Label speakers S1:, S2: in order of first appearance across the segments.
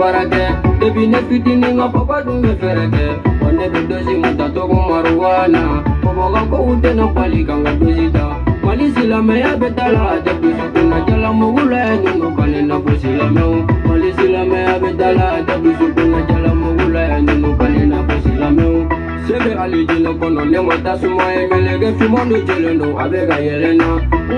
S1: barake debi ne fitini nga papa dun be fereke onne be dozi muta togo maruana boboga ko utena pali kanga dozita mali silame ya betala de bisu na jala mogula nyuno kanena bosilame mali silame ya betala de bisu na jala mogula nyuno kanena bosilame sebe alijino kono ne mata suma emelege fimondo jelendo abega yelena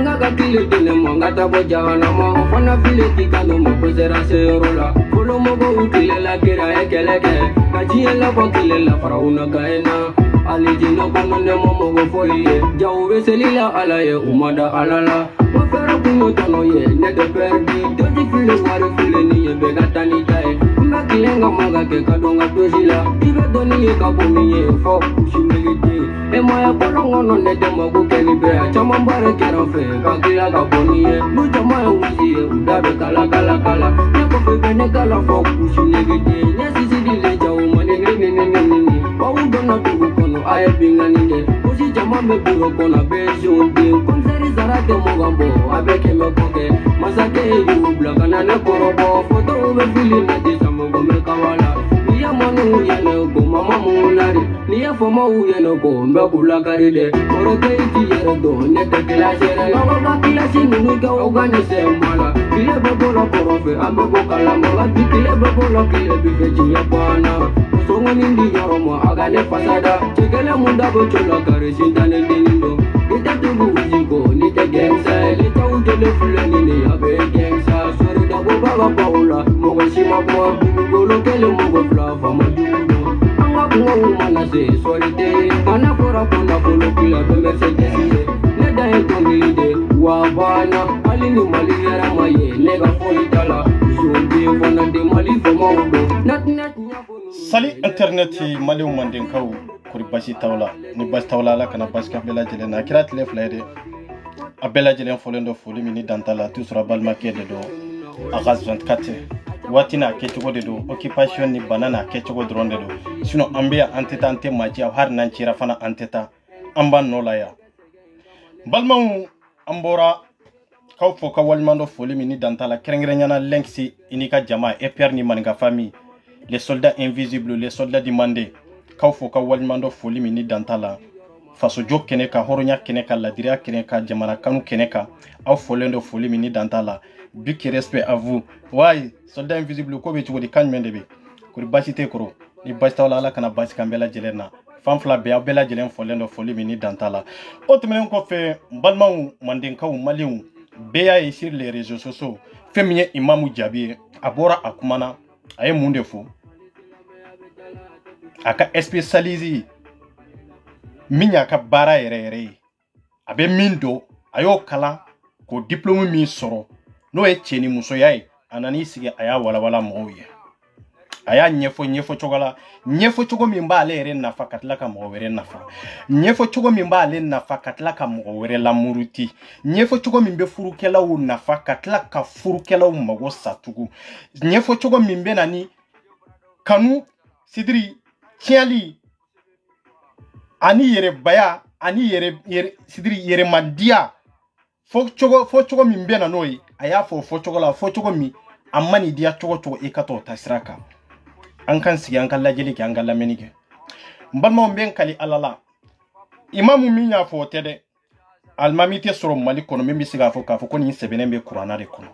S1: ngaga kile dine mangata bojana ma fana file tikano mo posera serola kolo mogo utile la kira ekeleke kajiye la bokile la farauna kaena alijino kono ne mogo foye jawe selila alaye umada alala mafera kuno tono ye ne de perdi doji file ware file ni ye bega tanitae makilenga maga ke kadonga dozila ibe doni ye kabumi ye fo ushimilite e moya polongo no ne de mogo keni be chama mbare kerofe kakila kaboni ye mu chama uzi ye udabe kala kala kala ne ko fe bene kala fo ushimilite ne sisi dile jawo mane ne wa udona tugu kono aye bingani de usi chama me buro kono be jonde konseri zarate mogambo abeke me koke masake yu blakana ne korobo foto ube fili na jisa mogome kawala niya manu ya ne go mama munari niya fomo uye no go mbe bulakari de koroke iti yere do ne te kila shere magoga kila sinu ga ogane se mala kile bebola korofe ambe go kala maga kile bebola kile bifeji ya bana songo nindi yoromo agane pasada chekele munda go chola kare sindane dinindo ita tubu ujigo nite gensa lita ujele fulani ni abe gensa sori da go baga paula mogo shima kwa golo kele mogo flava majudo anga kunga umana se sori te kana fora kuna kolo kila be mercedes ne da e tomide wa bana alini mali yara maye nega folitala jonde fona de mali foma udo nat
S2: sali internet mali umanden kaw kuri basi tawla ni basi tawla la kana basi kabela jele na kirat le flayde abela jele folendo foli mini dantala tout sera balma kede do agas 24 watina kechugo de do occupation ni banana kechugo dronde do sino ambia anteta maji har nan cira fana anteta amban no laya balma ambora kaw fo ka walmando foli mini dantala kerengrenya lenksi inika jama EPR ni manga famille les soldats invisibles les soldats demandés kaw fo ka walmando foli mini dantala faso jok keneka horonya keneka ladiria keneka jamana kanu keneka aw folendo foli mini dantala big respect à vous ouais soldat invisible ko be chugodi kan mendebe ko basite koro ni bastawla ala kana basi kambela jelena fanfla be abela jelen folendo foli mini dantala autrement ko fe balmaw mandenkaw maliw beya et sur les réseaux sociaux femie imamu jabi abora akumana aye munde fo aka spécialisé minya ka bara yere abe mindo ayo kala ko diplôme mi soro no e cheni muso yayi anani sige aya wala moye aya nyefo chogola nyefo chogo mi mbale ere nafa katla ka mowere nafa nyefo chogo mi mbale nafa katla ka mowere la muruti nyefo chogo mi mbe furukela u nafa katla ka furukela u mago satugu nyefo chogo mi mbe nani kanu sidiri kiali ani yere baya ani yere sidiri yere mandia fo chogo mi mbe na noi aya fo chogo la fo chogo mi amani dia chogo ekato tasraka an kan sigi an kan lajeli ki an kan lameni ke mbalma mben kali alala imamu minya fo tede almamite soro mali kono membi siga fo ka fo ko ni sebene be qur'ana de kono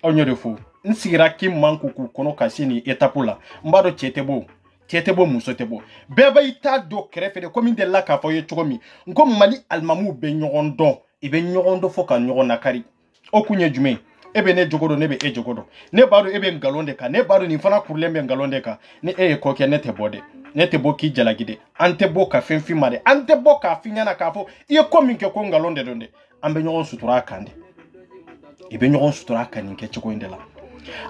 S2: onyo de fo nsigira kim manku ku kono kasini etapula mbado chetebo musotebo beba ita do krefe de komi de la ka fo ye chogomi nko mali almamu be nyogondo ibe nyogondo fo ka nyogona kari okunye jume ebe ne jogodo nebe e jogodo ne baro ebe ngalonde ka ne baro ni fana kurlembe ngalonde ka ne e ko ke ne te bode ne te boki jalagide ante boka fenfi mare ante boka finyana ka fo e ko min ke ko ngalonde donde ambe nyogon sutura kande ibe nyogon sutura kan ke chiko indela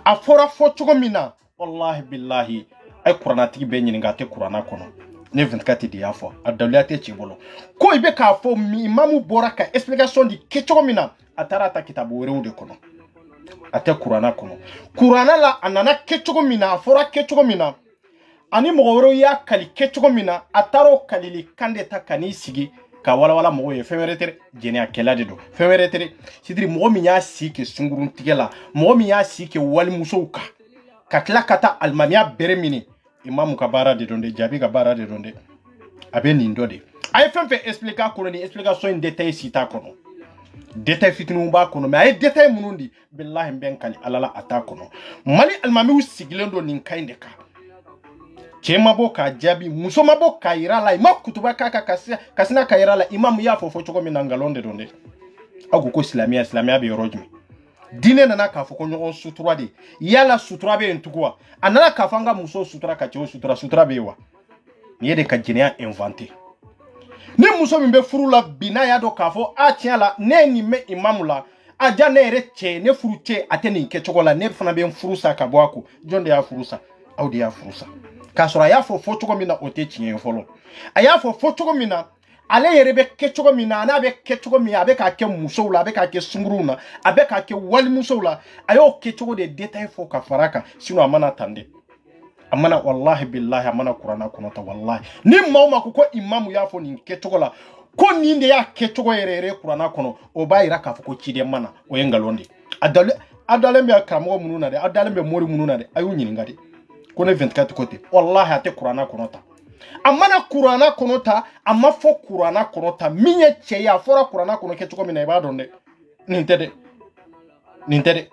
S2: afora fo chiko mina wallahi billahi ay qur'ana tigi be nyini ngate qur'ana kono ne 24 di afo adawliate chibolo ko ibe ka fo mi imamu boraka explication di ke chiko mina atara ta kitabu wereude kono ate qur'ana kono qur'ana la anana kechogo mina fora kechogo mina ani mogoro ya kali kechogo mina ataro kalili kande takani sigi ka wala mogo ye femeretere jeni akela de do femeretere sidiri mogo mi ya sike sungurun tigela mogo mi ya sike wali musouka ka tila ka taa alimamiya bere minɛ imamu ka baara de don dɛ jaabi ka baara de don dɛ a bɛ nin dɔ de a ye fɛn fɛn expliquer a kɔnɔ ni explication in détail si t'a kɔnɔ détail fitininw b'a kɔnɔ mais a ye détail minnu di billahi n bɛ n kali ala la a t'a kɔnɔ mali alimamiw sigilen don nin kan in de kan cɛ ma bɔ k'a jaabi muso ma bɔ k'a yira la i ma kutuba k'a kan ka sina ka yira la imamu y'a fɔ cogo min na ngalon de don dɛ aw ko silamɛya bɛ yɔrɔ jumɛn diinɛ nana k'a fɔ ko ɲɔgɔn sutura de yala sutura bɛ yen tugun wa a nana k'a fɔ an ka muso sutura ka cɛw sutura bɛ yen wa nin ye de ka jɛnɛya inventé ni muso min bɛ furu la bi n'a y'a dɔn k'a fɔ a tiɲɛ la ne ye nin mɛn imamu la a ja ne yɛrɛ cɛ ne furu cɛ a tɛ nin kɛcogo la ne fana bɛ n furu sa ka bɔ a ko jɔn de y'a furu sa aw de y'a furu sa k'a sɔrɔ a y'a fɔ cogo min na o tɛ tiɲɛ ye fɔlɔ a y'a fɔ cogo min na ale yɛrɛ bɛ kɛ cogo min na n'a bɛ kɛ cogo min a bɛ k'a kɛ musow la a bɛ k'a kɛ sunguruw na a bɛ k'a kɛ walimusow la a y'o kɛ cogo de détail fɔ ka fara kan sinon a mana tan dɛ a mana wallahi billahi a mana kuranna kɔnɔ ta wallahi ni maa o maa ko imamu y'a fɔ nin kɛ cogo la ko nin de y'a kɛ cogo yɛrɛ yɛrɛ kuranna kɔnɔ o b'a yira k'a fɔ ko ciden mana o ye ngalon de a dalen bɛ karamɔgɔ minnu na dɛ a dalen bɛ mori minnu na dɛ a y'u ɲininka de ko ne 24 ko ten wallahi a tɛ kuranna kɔnɔ ta a mana kuranna kɔnɔ ta a ma fɔ kuranna kɔnɔ ta min ye cɛ ye a fɔra kuranna kɔnɔ kɛ cogo min na i b'a dɔn dɛ nin tɛ dɛ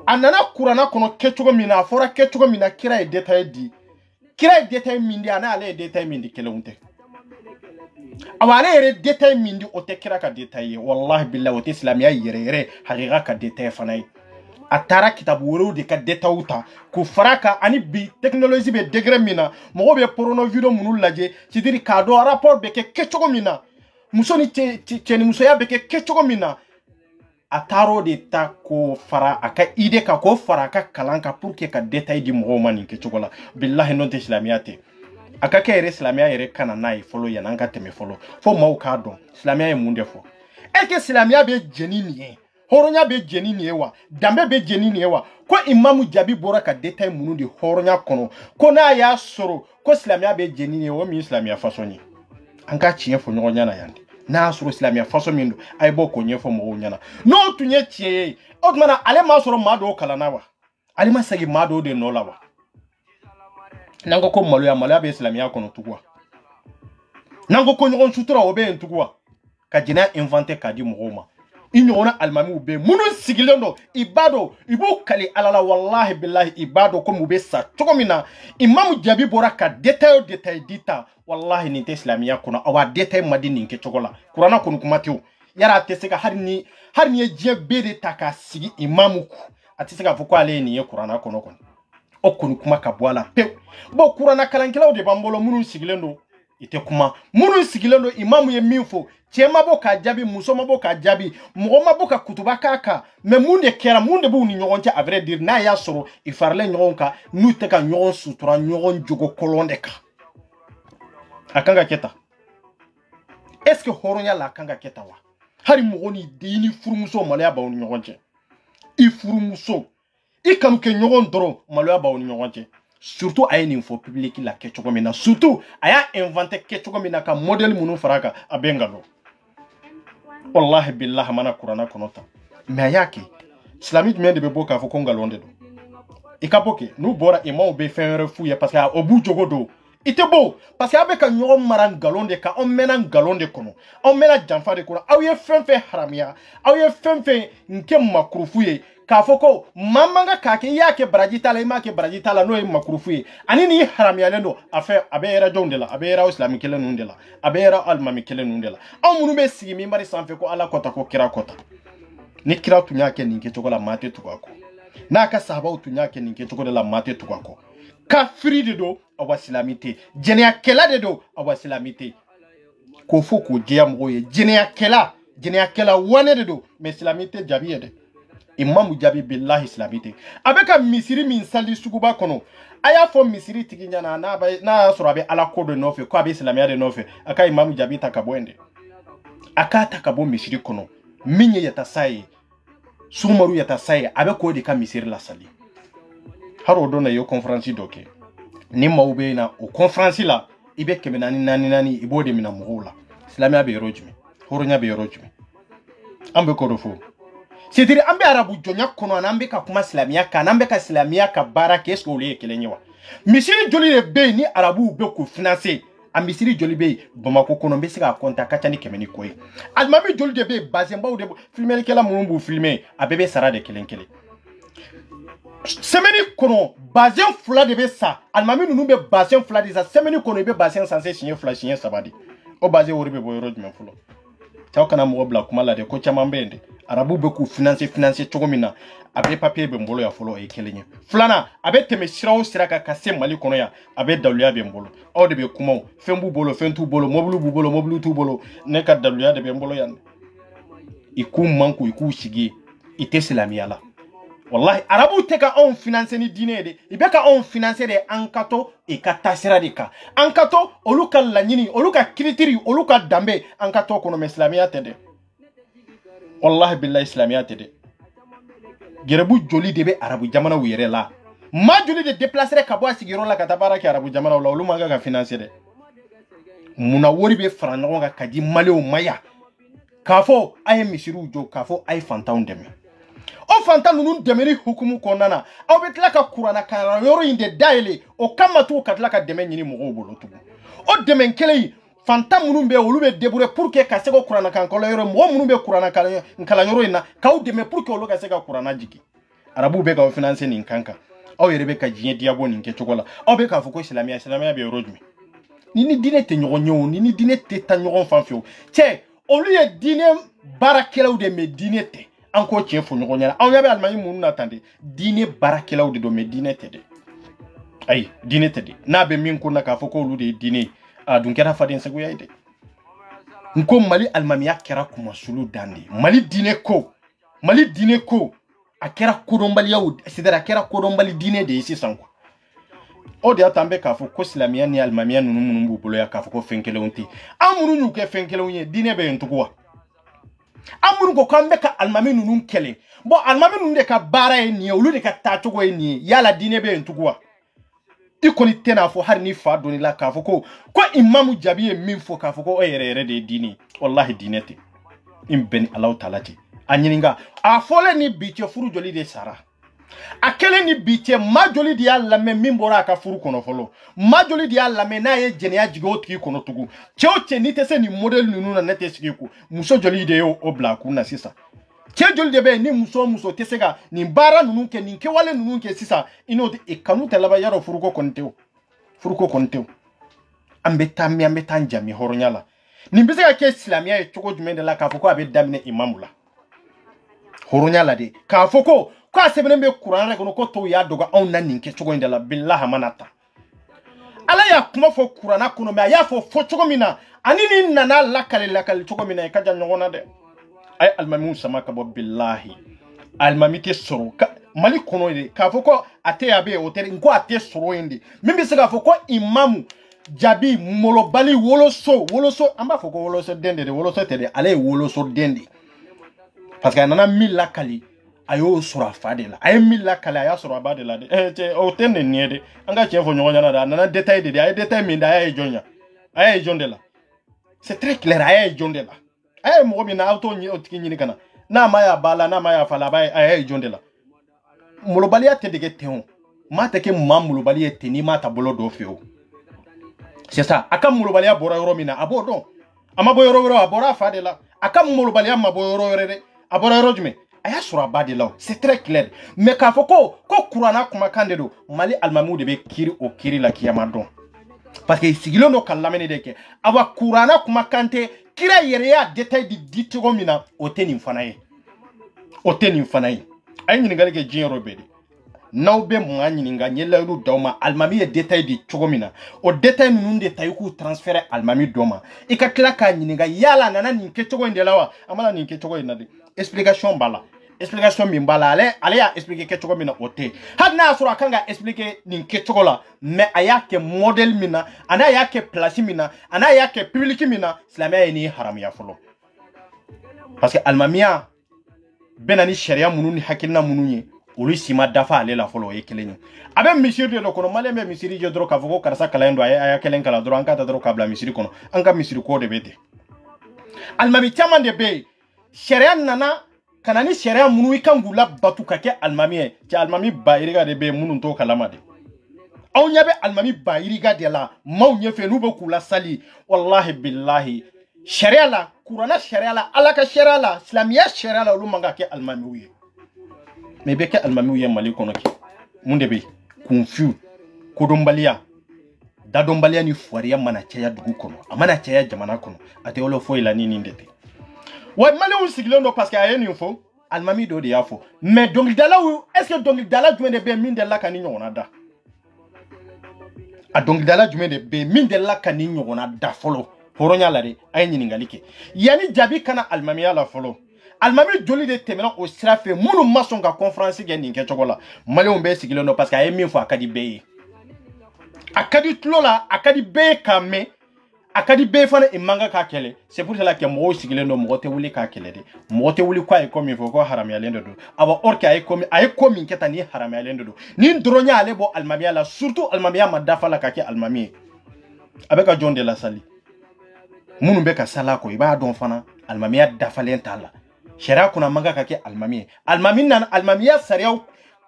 S2: a nana kuranna kɔnɔ kɛ cogo min na a fɔra kɛ cogo min na kira ye détail di kira ye détail min di a n'ale ye détail min di kelenw tɛ awa ale yɛrɛ détail min di o tɛ kira ka détail ye wallahi billahi o tɛ silamɛya yɛrɛ yɛrɛ hakika ka détail fana ye a taara kitabu wɛrɛw de ka détail ta k'u fara kan ani bi technologie bɛ degré min na mɔgɔw bɛ porno video minnu lajɛ c'est-à-dire k'a dɔn rapport bɛ kɛ cogo min na muso ni cɛ ni musoya bɛ kɛ cogo min na a taar'o de ta k'o fara a ka idée kan k'o fara a ka kalan kan pour que ka détail di mɔgɔw ma nin kɛcogo la billahi n'o tɛ silamɛya tɛ a ka kɛ yɛrɛ silamɛya yɛrɛ kana n'a ye fɔlɔ yan'an ka tɛmɛ fɔlɔ fo maaw k'a dɔn silamɛya ye mun de fɔ est-ce que silamɛya bɛ jɛni nin ye hɔrɔnya bɛ jɛni nin ye wa danbe bɛ jɛni nin ye wa ko imamu jaabi bɔra ka détail minnu di hɔrɔnya kɔnɔ ko n'a y'a sɔrɔ ko silamɛya bɛ jɛni nin ye o min ye silamɛya façon ye an ka tiɲɛ fɔ ɲɔgɔn ɲɛna yan de n'a y'a sɔrɔ silamɛya façon min don a ye bɔ k'o ɲɛfɔ mɔgɔw ɲɛna n'o tun ye tiɲɛ ye o tuma na ale m'a sɔrɔ maa dɔw kalanna wa ale ma segin maa dɔw de nɔ la wa n'an ko maloya bɛ silamɛya kɔnɔ tugun wa n'an ko ɲɔgɔn sutura o bɛ yen tugun wa ka jɛnɛya inventé k'a di mɔgɔw ma i ɲɔgɔnna alimamiw bɛ yen minnu sigilen don i b'a dɔn i b'u kali ala la wallahi billahi i b'a dɔn komi u bɛ sa cogo min na imamu jaabi bɔra ka détail di ta wallahi nin tɛ silamɛya kɔnɔ aw a détail ma di nin kɛcogo la kuranna kɔni kuma tɛ o yara a tɛ se ka hali ni ye diɲɛ bɛɛ de ta k'a sigi imamu kun a tɛ se k'a fɔ ko ale ye nin ye kuranna kɔnɔ kɔni o kɔni kuma ka bɔ a la pewu bon kuranna kalankɛlaw de b'an bolo minnu sigilen don i tɛ kuma minnu sigilen don imamu ye min fɔ cɛ ma bɔ k'a jaabi muso ma bɔ k'a jaabi mɔgɔ ma bɔ ka kutuba k'a kan mais mun de kɛra mun de b'u ni ɲɔgɔn cɛ à vrai dire n'a y'a sɔrɔ i faralen ɲɔgɔn kan n'u tɛ ka ɲɔgɔn sutura ɲɔgɔn jogo kolon de kan a kan ka kɛ tan est ce que hɔrɔnya la a kan ka kɛ tan wa hali mɔgɔ ni den ni furumuso maloya b'aw ni ɲɔgɔn cɛ i furumuso i kanu kɛ ɲɔgɔn dɔrɔn maloya b'aw ni ɲɔgɔn cɛ surtout a ye nin fɔ public la kɛ cogo min na surtout a y'a inventé kɛ cogo min na ka modèle minnu fara a kan a bɛ ngalon wallahi billahi mana kuranna kɔnɔ ta mais a y'a kɛ silamɛ jumɛn de bɛ bɔ k'a fɔ ko ngalon de don i ka bɔ kɛ n'u bɔra imamu bɛ fɛn wɛrɛ f'u ye parce que o b'u jogo don i tɛ bɔ parce que aw bɛ ka ɲɔgɔn mara ngalon de kan aw mɛnna ngalon de kɔnɔ aw mɛnna janfa de kɔnɔ aw ye fɛn fɛn haramiya aw ye fɛn fɛn kɛ makurufu ye k'a fɔ ko maa man kan k'a kɛ i y'a kɛ baraji t'a la i m'a kɛ baraji t'a la n'o ye makurufu ye ani nin haramuyalen don a bɛ yɛrɛ jɔnw de la a bɛ yɛrɛ silamɛ kelen ninnu de la a bɛ yɛrɛ alimami kelen ninnu de la aw minnu bɛ sigi minbari sanfɛ ko ala kɔta ko kira kɔta ni kira tun y'a kɛ nin kɛcogo la maa tɛ tugu a kɔ n'a ka sahabaw tun y'a kɛ nin kɛcogo de la maa tɛ tugu a kɔ kafiri de don aw silamɛ tɛ jɛnɛyakɛla de don aw silamɛ tɛ k'o fɔ k'o diya mɔgɔw ye jɛnɛyakɛla wane de don mais silamɛ tɛ jaabi ye dɛ imamu jaabi billahi silamɛ tɛ a bɛ ka misiri min sali suguba kɔnɔ a y'a fɔ misiri tigi ɲɛna n'a y'a sɔrɔ a bɛ ala ko de nɔfɛ ko a bɛ silamɛya de nɔfɛ a ka imamu jaabi ta ka bɔ yen dɛ a k'a ta ka bɔ misiri kɔnɔ min ye yatasa ye sumaru yatasa ye a bɛ k'o de ka misiri lasali hali o don na i ye conférence dɔ kɛ ni maaw bɛ na o conférence la i bɛ 444 i b'o de minɛ mɔgɔw la silamɛya bɛ yɔrɔ jumɛn hɔrɔnya bɛ yɔrɔ jumɛn an bɛ k'o de fɔ c'est-à-dire ambe arabu jonya kono anambe ka kuma islamia ka anambe ka islamia ka bara qu'est-ce que ole kelenye wa misiri joli de be ni arabu be ko financer a misiri joli be Bamako kono be se ka konta ka tani kemeni koy almami joli de be bazemba ou de filmer kala mumbu filmer a bebe sara de kelenkele semeni kono bazem fula de be sa almami nunu be bazem fula de sa semeni kono be bazem sanse signer fula signer sabadi o bazem wori be boyro jmen fulo taw kana mo bla kuma la de ko chama mbende arabu be ku financer chogomina abe papier be mbolo ya folo e kelenye flana abe teme sirawo siraka kase mali kono ya abe daluya be mbolo o de be kuma fembu bolo fentu bolo moblu tu bolo ne ka daluya de be mbolo yan iku manku iku shigi ite islamia la wallahi arabu teka on financer ni dine de ibeka on financer de ankato e katasira de ka ankato oluka lanyini oluka kritiri oluka dambe ankato kono islamia tede wallahi billahi islamia tede gerebu joli de be arabu jamana wiyere la ma joli de déplacer ka bo asigiro la katabara ki arabu jamana la oluma ga financer de muna wori be franco ga kaji maleo maya kafo ay misiru jo kafo ay fantaun deme o fanta nunu demeri hukumu konana aw betla ka kurana ka yoro inde daile o kamatu katla ka deme nyini mo bolo tugu o demen kele fanta munun be olu be debure pour que ka sego kurana kan kolo yoro mo munun be kurana kala yoro ina ka o deme pour que olu ka sega kurana jiki arabu be ka finance ni kanka aw yere be ka jinye diabo ni nke chokola aw be ka fuko islamia be rojmi ni dine te nyogonyo ni dine te ta nyogon fanfio che olu ye dine barakelaw de me dine te anko tien fo nyogo nyala aw yabe almani munu natande dine barakelaw de do me dine tede ay dine tede na be min ko naka fo ko lu de dine a dun kera faden sagu yayde nko mali almami yakera kuma sulu dande mali dine ko akera kodombali yaw c'est-à-dire akera kodombali dine de ici sanko o de atambe ka fo ko islamia ni almamia nunu munu bubulo ya ka fo ko fenkele unti amunu nyuke fenkele unye dine be ntukuwa amunu ko kambe ka almami nunu kele bo almami nunu de ka bara eni olu de ka tachogo eni yala dine be ntukuwa ikoni tena fo har ni fa doni la ka fo ko imamu jabi e min fo ka fo ko yere de dini wallahi dinete imben allah taala ti anyininga a fole ni biche furu joli de sara akele ni biche majoli di alla me mimbora ka furu kono folo majoli di alla me na ye jenia jigo tiki kono tugu cheoche ni tese ni model nunu na nete sikiku muso joli de yo oblaku na sisa che joli de be ni muso tesega ni bara nunu ke ni ke wale nunu ke sisa ino de ekanu telaba yaro furuko konteo ambeta njami horonyala ni mbese ke islamia e choko jumende la ka foko abe damine imamula horonyala de ka foko ko asebene be Qur'an rek no ko to ya doga on nan ninke chogo indela billahi manata ala ya kuma fo Qur'an ko no me ya fo chogo mina anini nana lakale chogo mina e kaja nyona de ay almamu sama ka bo billahi almamite soro mali kono de ka fo ko ate ya be hotel ngo ate soro indi mimbi se ka fo ko imamu jabi molobali woloso amba fo ko woloso dende de woloso tede ale woloso dende parce que nana milla kali ayo sura fadela ay milla kala ya sura badela de che o tenne niede anga che fo nyonya na nana détail de ay détail min da ay jonya ay jondela c'est très clair ay jondela ay mo mi na auto nyi otiki nyi kana na maya bala na maya fala bay ay jondela mulobali ya tedege teon mata ke mamulu bali ya teni mata bolo do feo c'est ça akam mulobali ya bora yoro mina abodo amabo yoro abora fadela akam mulobali ya mabo yoro rere abora yoro jume aya sura badi law c'est très clair mais ka foko ko Qur'ana kuma kandedo mali almamu de be kiri o kiri la kiyama don parce que sigilo no kallamene de ke awa Qur'ana kuma kante kira yere ya détail di ditigo mina o teni fanaye ay ni ngale ke jinro bedi nawbe mo ngani nga nyela ru dawma almami e détail di chogomina o détail nunde tayiku transférer almami doma e ka kila ka nyini nga yala nana ni ke chogo ndelawa amala ni ke chogo inade explication min bala ale ya expliquer ke chogo mina ote hadna asura kanga expliquer ni ke chogo la mais ayake model mina ana yake place mina ana yake public mina islamia ni haram ya folo parce que almamia benani sharia mununi hakilna mununye olu sima dafa ale la folo e kelenyo abe misiri de kono male be misiri je dro ka foko karsa kalendo aya kelen kala dro anka ta dro ka bla misiri kono anka misiri ko de bete almami chama de be sharia nana kanani sharia munu ikangu la batu kake almami ti almami bayiriga de be munu to kalama de aw nyabe almami bayiriga de la maw nyefe nu be kula sali wallahi billahi sharia la qur'ana sharia la alaka sharia la islamiya sharia la lu manga ke almami wiye me be ke almami wiye mali kono ke munde be confus kodombalia dadombalia ni fuaria mana chaya dugu kono amana chaya jamana kono ate wolo fo ila nini ndete wa mali un siglondo parce que ayeni info almami do de yafo mais donc dala est-ce que donc dala jume de be min de la kani nyona da a donc dala jume de be min de la kani nyona da folo horonya la de ayeni ningalike yani jabi kana almami ala folo almami joli de temela o sirafe munu masonga conférence ge ninke chokola mali un be siglondo parce que ayemi info akadi be akadi tlola akadi be kame akadi be fana imanga ka kele c'est pour cela que mo sigile no mo te wuli ka kele de mo te wuli kwa ikomi fo ko haram ya lendo do aba orke ay komi keta ni haram ya lendo do ni dronya ale bo almamiya la surtout almamiya madafa la ka ke almami abeka jonde la sali munu be ka sala ko iba don fana almamiya dafa lenta la shera kuna manga ka ke almami nan almamiya sariyaw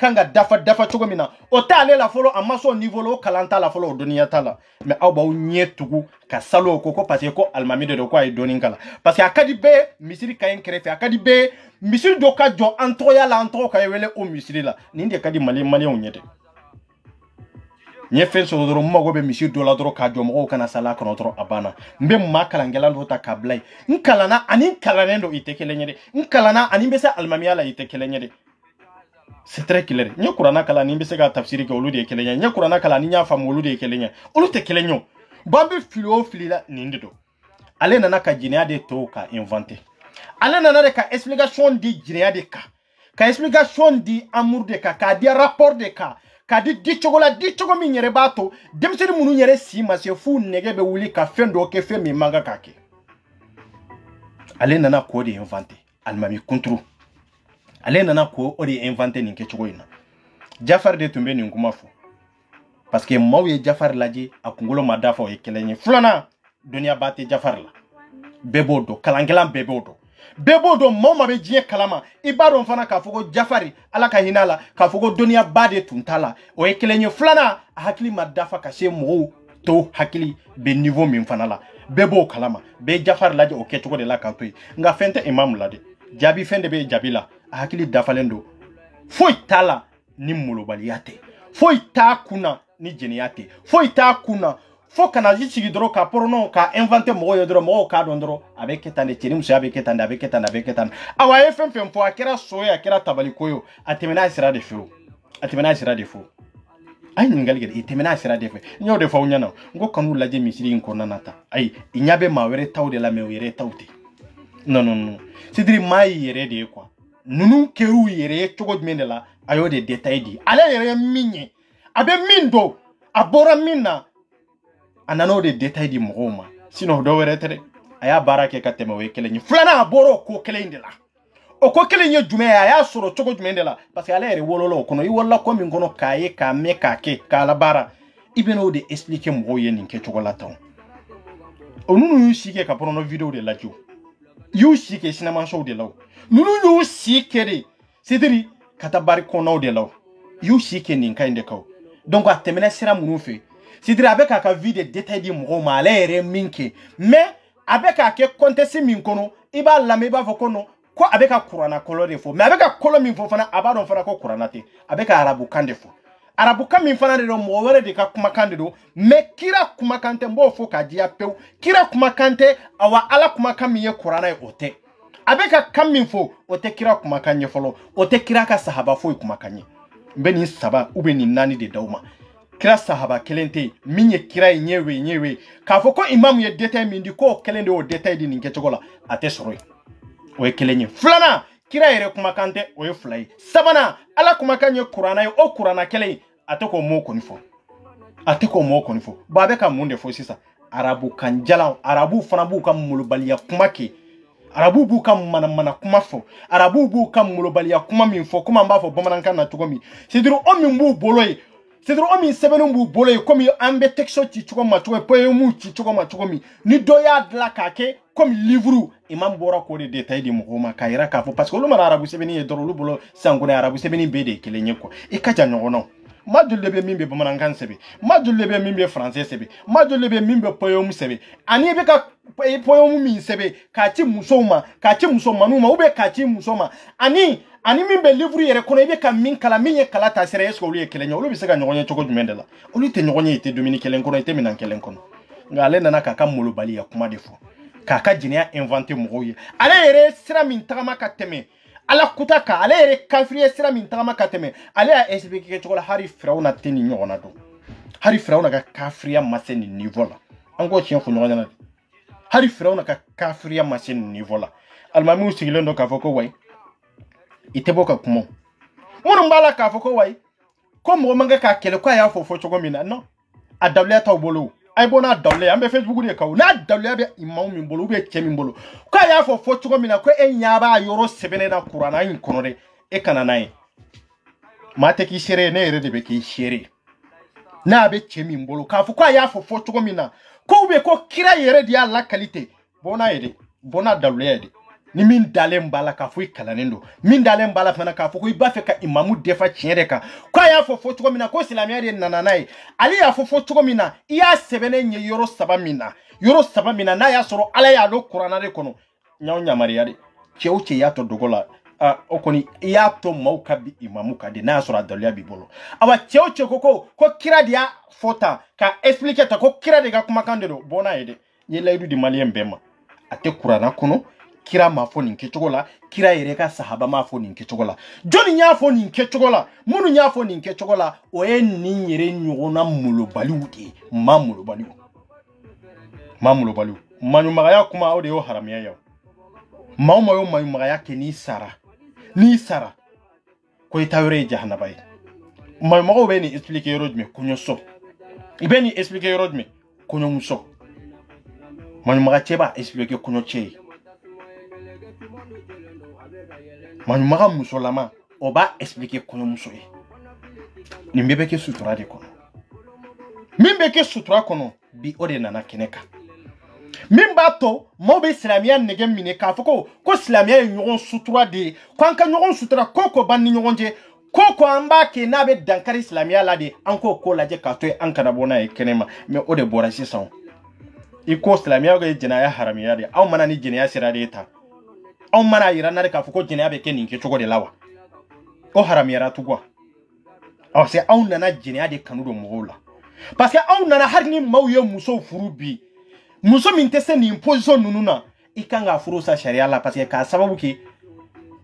S2: kanga dafa chogo mina ota ale la folo amaso niveau lo kalanta la folo doniya tala mais aw ba nyetugu ka salo koko parce que ko almami de ko ay donin kala parce que akadi be misiri kayen krefe akadi be misiri do ka jo antoya la antro ka wele o misiri la ninde kadi mali on nyete nye fen so doro mago be misiri do la doro ka jo mo kana sala kono doro abana mbe makala ngelando ta kablay nkalana ani kalanendo itekele nyede nkalana ani besa almami ala itekele nyede. C'est très clair. Nya Qur'ana kala ni bese ga tafsiri ke olu de kelenya. Nya Qur'ana kala ni nya fam olu de kelenya. Olu te kelenyo. Bambe filo filila nindido. Ale nana ka jinéa de to ka inventé. Ale nana de ka explication di jinéa de ka. Ka explication di amour de ka di rapport de ka di chogola di chogo mi nyere bato. Demseri munu nyere si ma se fu nege be wuli ka fendo ke fe mi manga kake. Ale nana ko de inventé. Almami kontro. Ale nana ko ori inventé ninke chogoina Jafar de tumbe ni nguma fo parce que mawye Jafar laji akungolo madafa o ekelenye fulana dunia bate Jafar la bebodo kalangelan bebodo mama be jie kalama ibaro mfana ka foko Jafari ala ka hinala ka foko dunia bade tuntala o ekelenye fulana hakili madafa ka se mo to hakili be niveau mi mfana la bebo kalama be Jafar laji o kechogo de la ka toy nga fente imam lade jabi fende be jabila hakili dafalendo foi tala ni mulobaliate foi ta kuna ni jeniyate foi ta kuna fo kana jigi dro ka porno ka inventer mo yo dro mo ka dondro avec etande chini muso avec etande awa fm fo akira soya akira tabali koyo atemena sira de fo ay ningali gede itemena sira de fo nyo de fo nyana ngo kanu laje misiri ko nanata ay inyabe mawere tawde la mewere tawte non c'est dire mai yere de quoi nunu keru yere chogo mendela ayo de détail di ala yere minye abe mindo abora minna anano de détail di moma sino do were tere aya barake katema we kelenyi fulana aboro ko kelendela o ko kelenye jume aya soro chogo mendela parce que ala yere wololo kono yi walla ko min gono kaye ka meka ke kala bara ibeno de expliquer mo yeni ke chogo laton onunu yusike ka pono video de lajo yusike sinama show de law nunu yusikere c'est-à-dire katabari kono de law yusike ninka inde kaw donc a temena sira munu fe c'est-à-dire avec aka vide détail di mo ma lere minke mais avec aka contexte min kono iba lame ba fo kono ko avec aka Qur'ana kolo de fo mais avec aka kolo min fo fana aba don fana ko Qur'ana te avec arabu kande fo arabu kam min fana de mo were de ka kuma kande do mais kira kuma kante mbo fo ka dia pew kira kuma kante awa ala kuma kam ye Qur'ana e ote abeka kamin fo ote kira kuma kanye folo ote kira ka sahaba fo kuma kanye mbeni saba ubeni nani de dauma kira sahaba kelente minye kira nyewe ka fo ko imam ye detail mindi ko kelende o detail di ninke chogola ate soroy o kelenye flana kira yere kuma kante o flay sabana ala kuma kanye Qur'ana o Qur'ana kele ate ko mo konifo ba be ka munde fo sisa arabu kanjala arabu fana bu kam mulubaliya kuma ke arabu bu kam mana kuma fo arabu bu kam mulobaliya kuma min fo kuma mba fo bomananka na tugomi sidiro o min bu boloy c'est trop mi sebenu bu bolo comme ambe texto ci chuko ma chuko poemu ci chuko ma chuko mi ni doya de la kake comme livre imam bora ko de détail de mo ma kayira ka fo parce que lu mara arabu sebeni e doro lu bolo sangone arabu sebeni bede kelenye ko e kaja nyono ma de lebe mimbe bamanangan sebe ma de lebe mimbe français sebe ma de lebe mimbe poemu sebe ani be ka poemu mi sebe ka ci musoma numa ube ka ci musoma ani mimbe livre yere kono ibe ka min kala min ye kala ta sere esko olu ye kelenye olu bi se ka nyogonye choko jumende la olu te nyogonye ite Dominique kelen kono ite minan kelen kono ngale nana kaka molo bali ya kuma defo kaka jinia inventé mo ye ale yere sira min tagama ka teme ala kutaka ale yere kafriye sira min tagama ka teme ale ya expliquer ke chokola hari frauna teni nyona do hari frauna ka kafriya maseni niveau la ango chien fu nyonya na hari frauna ka kafriya maseni niveau la almamu sigilendo ka foko way iteboka kumo munu mbala ka foko way ko mo manga ka kele ko ya fofo chogo mina no adawle ta bolo ay bona adawle ambe Facebook de kaw na adawle be imam min bolo be chemi bolo ko ya fofo chogo mina ko enyaba yoro sebene na qur'ana yin kono de e kana nay mate ki shere ne ere de be ki shere na be chemi bolo ka fo ko ya fofo chogo mina ko be ko kira yere di alla qualité bona yede bona adawle yede ni min dalem bala ka fo kalanendo min dalem bala fana ka fo ko ibafe ka imamu defa chiere ka kwa ya fo fo tuko mina ko islamia de nananai ali ya fo fo tuko mina iya sebene nye yoro saba mina na ya soro ala ya do qur'ana de kono nyawnya mariade cheuche ya to dogola okoni ya to mauka bi imamu ka de na soro adalia bi bolo awa cheuche ko kira dia fota ka explique ta ko kira de ga kuma kandelo bona yede ye laydu di malien bema ate qur'ana kono kira ma fo nin kechogola kira yere ka sahaba ma fo nin kechogola joni nya fo nin kechogola munu nya fo nin kechogola o en nin yere nyugona mulo baliuti mamulo baliu manu magaya kuma o de o haramiya yaw mawma yo mayu magaya ke ni sara ko itawre jahannaba yi mayu mago be ni expliquer rodme kunyo so ibeni expliquer rodme kunyo muso manu maga cheba expliquer kunyo che manu maga musolama oba expliquer kono musoye nimbe ke sutura de kono mimbe ke sutura kono bi ode nana keneka mimba to mobe islamia nege mine ka foko ko islamia nyogon sutura de kwanka nyogon sutura koko banni nyogon je koko amba ke nabe dankari islamia la de anko ko laje ka to ankara bona e kenema me ode bora sisan iko islamia go jina ya haramiya de aw mana ni jina ya sira de ta on mana yira na ka fuko jina be kenin ke chogo de lawa o haramiyara tugwa aw se aw nana jina de kanu do mogola parce que aw nana har ni mawye muso furubi muso min tese ni position nununa ikanga furu sa sharia la parce que ka sababu ki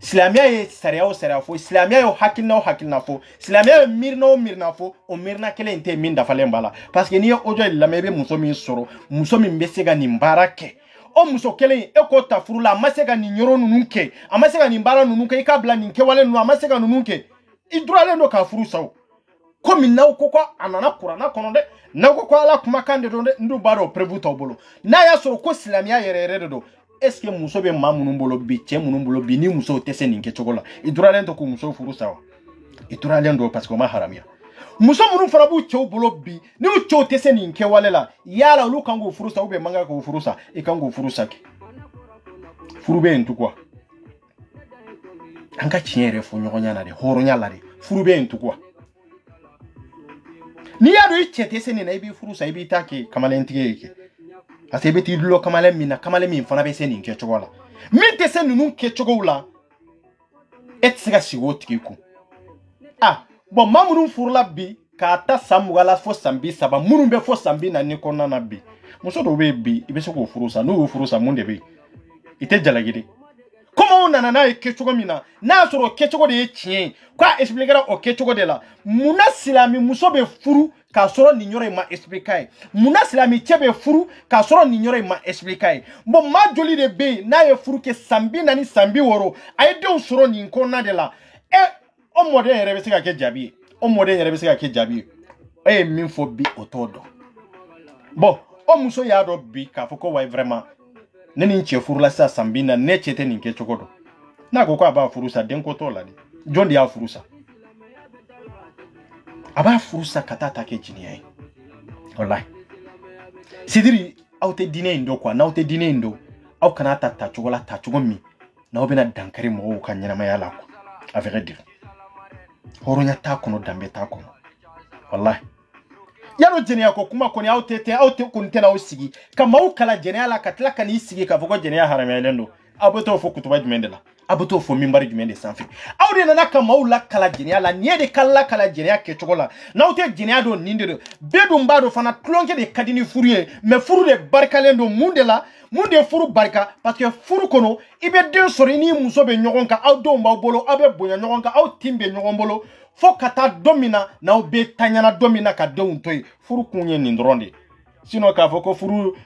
S2: islamia ye sharia fo islamia yo hakilna fo islamia yo mirna fo o mirna kele inte min da falen bala parce que ni ojo la mebe muso min soro muso min besega ni mbarake o muso kelen eko ta furula amasega ni nyoro nununke amasega ni mbara nununke ikabla ni nke wale nunu amasega nununke idurale ndo ka furu sawo komi na ukoko anana qur'ana kono de na ukoko ala kuma kande do ndu baro prevuta obolo na ya soro ko islamia yerere do est-ce que muso be mamunu mbolo bi che munu mbolo bi ni muso tese ni nke chogola idurale ndo ko muso furu sawo idurale ndo parce que ma haramia muso munu farabu che obolo bi ni ucho tese ni nke wale la yala lu kango furu sawo be manga ko furu sa e kango furu saki furu be ntu kwa anga chiere fu nyonya na de horo nyala de furu be ntu kwa ni ya do ichete sene na ibi furu sa ibi take kamale ntige yake ase beti dulo kamale min fana be sene nke chogola min te sene nun ke chogola et siga sigo tikiku bon mamuru furu la bi ka ta samugala fo sambi saba muru be fo sambi na ni konna na bi muso do be bi ibe se ko furu sa no furu sa munde be ite jalagide comment on nana na kechogo mina na soro kechogo de chien kwa expliquera o kechogo de la muna silami muso be furu ka soro ni nyore ma expliquer muna silami chebe furu ka soro ni nyore ma expliquer bon ma joli de be na ye furu ke sambi na ni sambi woro ay de soro ni nkonna de la o mode yere be se ka ke jabi o mode yere be se ka ke jabi min fo bi otodo bon o muso ya do bi ka foko wa vraiment neni nche furu la sa sambina ne chete ni nke chokodo na ko aba furu sa den ko to la di jondi ya furu sa aba furusa kata take jiniya wallahi sidiri awte dine indo kwa na awte dine indo aw kana ta chugola ta chugomi na obena dankari mo kan nyana mayala ko a vrai dire horonya ta kono dambe ta kono wallahi yaro jeniya ko kuma ko ni awte kun tena usigi kama ukala jeniya la katla kan isigi ka fogo jeniya harame lendo abuto fo kutuba jumendela abuto fo mimbari jumende sanfi awde na kama ula kala jeniya la niede kala jeniya ke chogola na awte jeniya do nindiro bedu mbado fana klonke de kadini furie me furu de barkalendo mundela munde furu barka parce que furu kono ibe de sori ni muso be nyogonka awdo mba bolo abe bonya nyogonka aw timbe nyogombolo fo kata domina na obe tanyana domina ka de untoy furu kunye ni ndronde sino ka foko furu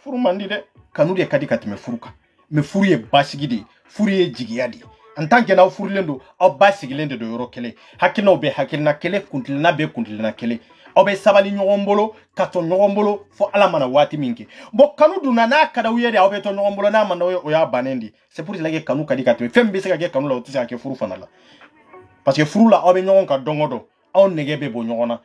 S2: furu mandi de kanu de kadi katime furuka me furu ye basigide furu ye jigiyadi en tant que na furu lendo aw basigilende do yoro kele hakina obe hakina kele kuntilna be kuntilna kele obe sabali nyogombolo kato nyogombolo fo ala mana wati minke bo kanu duna na kada wiyede obe to nyogombolo na mana o ya banendi c'est pour cela que kanu kadi katime fembe se ka kanu la otisa ke furu fanala parce que furu la obe nyogon ka dongodo aw negebe bo nyogona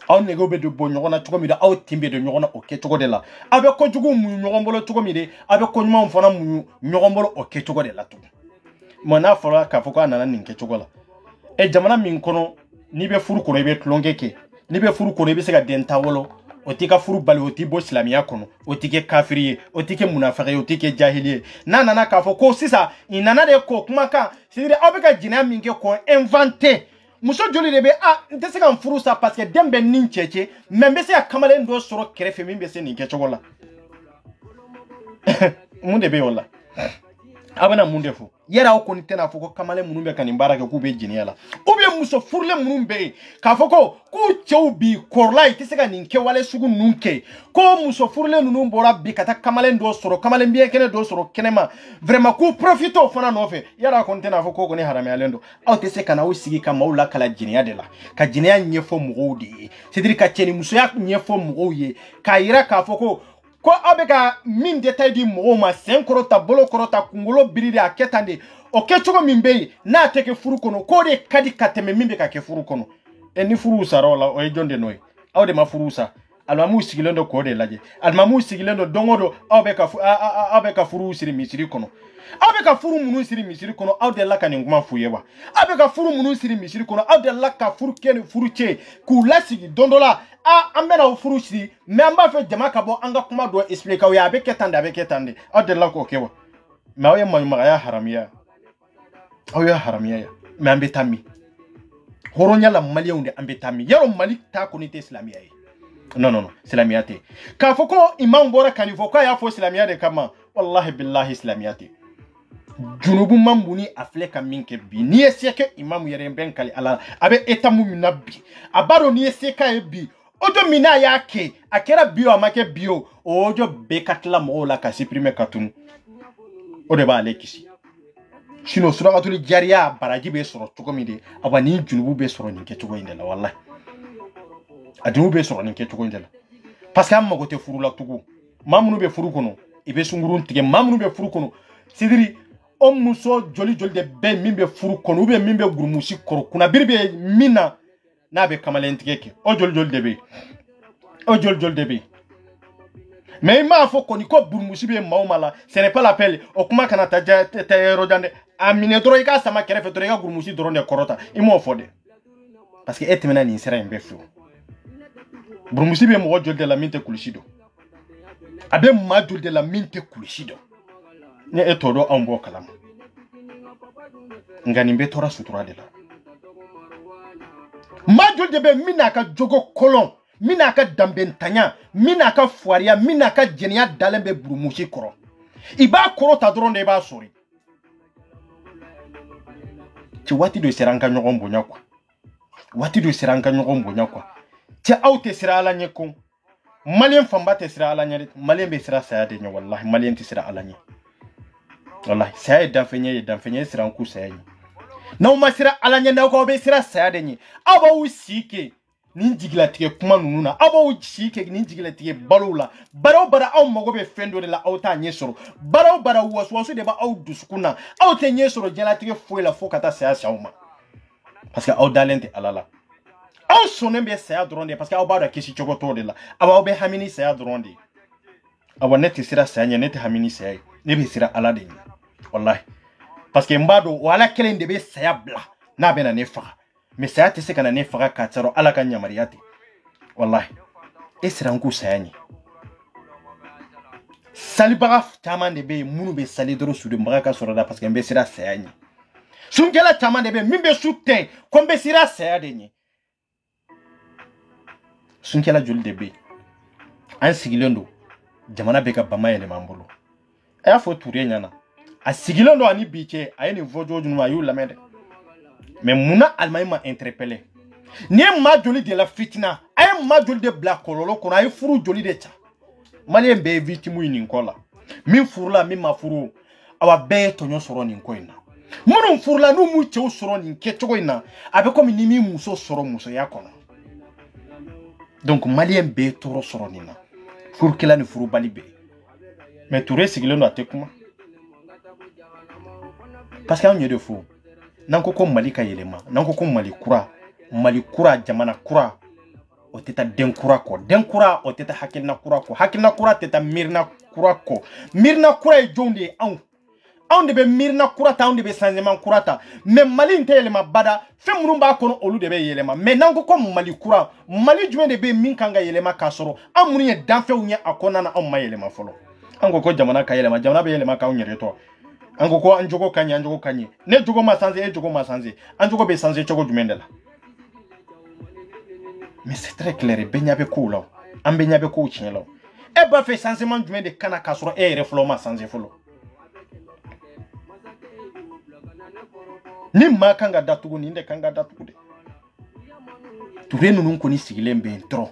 S2: aw negebe do bo nyogona tukomi da aw timbe do nyogona oke tukode la abe ko jugu mu nyogombolo tukomi de abe ko nyuma mfana mu nyogombolo oke tukode la tu mona fora ka foko anana ninke tukola e jamana min kono ni be furu kono be tlongeke ni be furu kono be se ga denta wolo otika furu bali oti bo islamiya kono otike kafiriye otike munafiki otike jahiliye nana ka fo ko sisa inana de ko kuma ka sidire obeka jina minke ko inventé muso joli de be nte se kan furu sa parce que dembe nin cheche membe se akamale ndo soro kerefe mimbe se ninke chogola munde be wala abana munde fo yera ko ni tena foko kamale munumbe kanimbara ke kube jiniala ubye muso furle munumbe ka foko ku cheubi korla itisega ninke wale sugu nunke ko muso furle nunumbora bi kata kamale ndo soro kamale mbiye kene do soro kenema vraiment ku profito fana nofe yera ko ni tena foko ko ni harame alendo aw teseka na usigi ka maula kala jiniya de la ka jiniya nyefo mugodi sidiri ka cheni muso ya nyefo mugoye ka yira ka foko ko abeka min detail di moma 5 korota bolo korota kungolo biride aketande o kechogo mimbe na teke furu kono ko de kadi kateme mimbe ka ke furu kono eni furu sarola o ejonde noy awde ma furu sa almamu sigilendo ko de laje almamu sigilendo dongodo abeka furu siri misiri kono abeka furu munu siri misiri kono awde laka ni nguma fuyewa abeka furu munu siri misiri kono awde laka furu kene furu che ku lasigi dondola ambena furu siri me amba fe jama kabo anga kuma do explique ya abeke tande awde laka okewa mawe moyuma ya haramiya ya haramiya me ambe tami horonya la maliya unde ambe tami yaro malik ta ko ni te islamiya non islamiyate ka foko imam bora kanifoko ya fo islamiyate kama wallahi billahi islamiyate junubu mambuni afleka minke bi ni eseke imam yere benkali ala abe etamu minabi abaro ni eseka ebi ojo mina yake akera bio amake bio ojo bekatla mo la ka supprimer katun o de ba lekisi sino sura katuli jariya baraji be soro tukomide abani junubu be soro ninke tuko indela wallahi adinu be soro ninke tuko indela parce que amma gote furu la tugu mamunu be furu kono ibe sungurun tige mamunu be furu kono sidiri muso joli de be mimbe furu kono ube mimbe gurumusi koro kuna birbe mina na be kamalentigeke o joli de be mais ma fo koni ko gurumusi be maumala ce n'est pas l'appel o kuma kana ta rodande amine doro ika sama kerefe doro ika gurumusi doro ne korota imo fode parce que etemena ni sera mbe fu gurumusi be mo joli de la minte kulishido abe ma joli de la minte kulishido ne etodo ambo kalam ngani mbe tora sutura de la majul de be minaka jogo kolon minaka dambentanya minaka fuaria minaka jenia dalembe burumushi koro iba koro ta dron de ba sori ti wati do seranga nyogombo nyakwa ti auto sira ala nyeko malien famba te sira ala nyari malien be sira sayade nyo wallahi malien te sira ala nyi wallahi saye danfenye sira nku saye na uma sira ala nya na ko be sira sayade nyi aba usike ni jigila tike kuma nununa aba usike ni jigila tike balula bara aw mago be fendo de la auta nyesoro bara waswasu de ba aw duskuna aw te nyesoro jela tike foila fokata saya sauma parce que aw dalen tɛ Ala la aw sɔnnen bɛ saya dɔrɔn de parce que aw b'a dɔn kisi cogo t'o de la aw bɛ hami ni saya dɔrɔn de awa ne tɛ sira saya ɲɛ ne tɛ hami ni saya ye ne bɛ sira Ala de ɲɛ wallahi parce que n b'a dɔn o Ala kelen de bɛ saya bila n'a bɛ na ne faga mais saya tɛ se ka na ne faga k'a sɔrɔ Ala ka yamaruya tɛ wallahi e siran ko saya ɲɛ salibaga caman de bɛ yen minnu bɛ sali dɔrɔn sudenbaga ka sɔrɔ da parce que n bɛ sira saya ɲɛ sunkɛla caman de bɛ yen min bɛ su tɛ ko n bɛ sira saya de ɲɛ sunkɛla joli de bɛ yen an sigilen don jamana bɛ ka bama yɛlɛma an bolo a y'a fɔ Ture ɲɛna a sigilen don ani bi cɛ a ye nin fɔ cogo jumɛn a y'u lamɛn dɛ mais munna Allemagne ma interpellé ni ye maa joli de la fitina a ye maa joli de bila kɔlɔlɔ kɔnɔ a ye furu joli de ca Malien bɛɛ ye victime ye nin kɔ la min furula min ma furu awa bɛɛ ye tɔɲɔ sɔrɔ nin ko in na minnu furula n'u m'u cɛw sɔrɔ nin kɛcogo in na a bɛ komi ni min muso sɔrɔ musoya kɔnɔ donc Malien bɛɛ ye tɔɔrɔ sɔrɔ nin na furukɛla ni furubali bɛɛ mais Ture sigilen don a tɛ kuma parce que an ye de fɔ n'an ko Mali ka yɛlɛma n'an ko Mali kura jamana kura o tɛ taa den kura kɔ den kura o tɛ taa hakilina kura kɔ hakilina kura tɛ taa miirina kura kɔ miirina kura ye jɔnw de ye anw de bɛ miirina kura ta anw de bɛ changement kura ta mais Mali in tɛ yɛlɛma bada fɛn minnu b'a kɔnɔ olu de bɛ yɛlɛma mais n'an ko Mali kura Mali jumɛn de bɛ yen min kan ka yɛlɛma k'a sɔrɔ an minnu ye danfɛnw ye a kɔnɔna na anw ma yɛlɛma fɔlɔ an ko jamana ka yɛlɛma jamana bɛ yɛlɛma k'anw yɛrɛ tɔ an ko an jogo ka ɲi an jogo ka ɲi ne jogo ma sanse e jogo ma sanse an jogo bɛ sanse cogo jumɛn de la mais c'est très clair bɛɛ ɲɛ bɛ kow la an bɛɛ ɲɛ bɛ kow tiɲɛ la e b'a fɛ changement jumɛn de kana k'a sɔrɔ e yɛrɛ fɔlɔ ma sanse fɔlɔ ni maa kan ka datugu nin de kan ka datugu de Ture ninnu kɔni sigilen bɛ yen dɔrɔn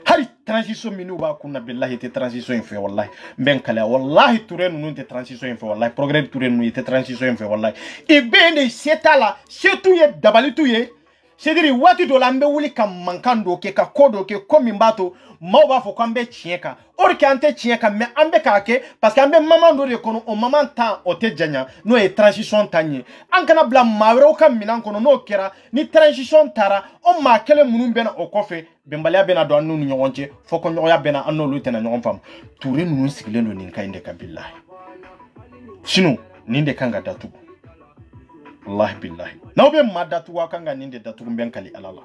S2: hali transition minnu b'a kunna billahi tɛ transition in fɛ wallahi n bɛ n kalaya wallahi Ture ninnu tɛ transition in fɛ wallahi progrès Ture ninnu tɛ transition in fɛ wallahi i bɛ yen de se t'a la se t'u ye dabali t'u ye c'est-à-dire waati dɔ la an bɛ wuli ka mankan dɔ kɛ ka ko dɔ kɛ ko min b'a to maaw b'a fɔ ko an bɛ tiɲɛ kan or que an tɛ tiɲɛ kan mais an bɛ k'a kɛ parce que an bɛ moment dɔ de kɔnɔ o moment temps o tɛ janya n'o ye transition temps ye an kana bila maa wɛrɛw ka minɛn kɔnɔ n'o kɛra ni transition taara o maa kelen minnu bɛ na o kɔfɛ bɛnbaliya bɛ na don an n'u ni ɲɔgɔn cɛ fɔkɔɲɔgɔnya bɛ na an n'olu tɛna ɲɔgɔn faamu Ture ninnu sigilen don nin kan in de kan billahi sinon nin de kan ka datugu wallahi billahi n'aw bɛ maa datugu aw kan ka nin de datugu n bɛ n kali Ala la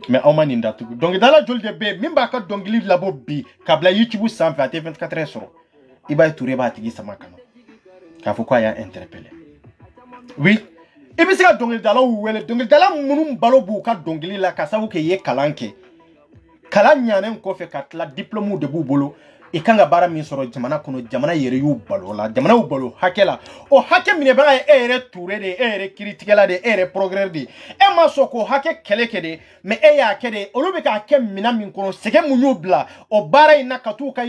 S2: mais aw ma nin datugu dɔnkilidala joli de bɛ yen min b'a ka dɔnkili labɔ bi ka bila YouTube sanfɛ a tɛ 24 heures sɔrɔ i b'a ye Ture b'a tigi sama kana k'a fɔ ko a y'a interpellé oui i bɛ se ka dɔnkilidalaw wele dɔnkilidala minnu balo b'u ka dɔnkili la ka sabu kɛ i ye kalan kɛ kalan ɲanen kɔfɛ ka tila diplôme de b'u bolo i kan ka baara min sɔrɔ jamana kɔnɔ jamana yɛrɛ y'u balo la jamana y'u balo hakɛ la o hakɛ minɛbaga ye e yɛrɛ Ture de e yɛrɛ kiritigɛla de e yɛrɛ progrès de e ma sɔn k'o hakɛ kɛlɛ kɛ de mais e y'a kɛ de olu bɛ k'a kɛ minɛn min kɔnɔ sɛgɛn mun y'u bila o baara in na ka t'u ka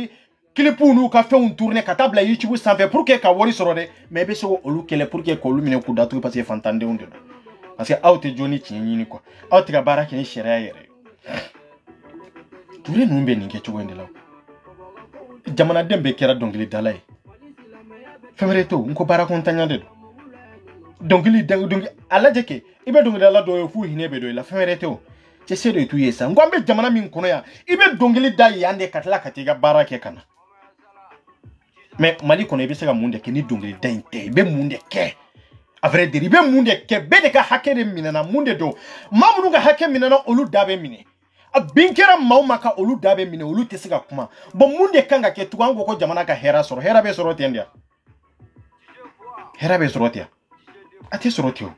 S2: kilipuw n'u ka fɛnw tourner ka taa bila YouTube sanfɛ pour que ka wari sɔrɔ dɛ mais i bɛ se k'olu kɛlɛ pour que k'olu minɛ k'u datugu parce que fantandenw de don parce que aw tɛ jɔ ni tiɲɛ ɲini quoi aw tɛ ka baara kɛ ni sariya yɛrɛ Ture ninnu bɛ nin kɛ cogo in de la jamanaden bɛɛ kɛra dɔnkilidala ye fɛn wɛrɛ to n ko baara kɔntanya de don dɔnkili a lajɛ kɛ i bɛ dɔnkilidala dɔ ye f'u hinɛ bɛ dɔ i la fɛn wɛrɛ to cɛ se de t'u ye sa n ko an bɛ jamana min kɔnɔ yan i bɛ dɔnkili da yan de ka tila ka t'i ka baara kɛ ka na mais Mali kɔnɔ i bɛ se ka mun de kɛ ni dɔnkilida in tɛ i bɛ mun de kɛ a vrai dire i bɛ mun de kɛ bɛɛ de ka hakɛ de minɛna mun de don maa minnu ka hakɛ minɛna olu da bɛ minɛ a bin kɛra maaw ma ka olu da bɛ minɛ olu tɛ se ka kuma bon mun de kan ka kɛ tugun an ko jamana ka hɛrɛ sɔrɔ hɛrɛ bɛ sɔrɔ ten de hɛrɛ bɛ sɔrɔ ten a tɛ sɔrɔ ten o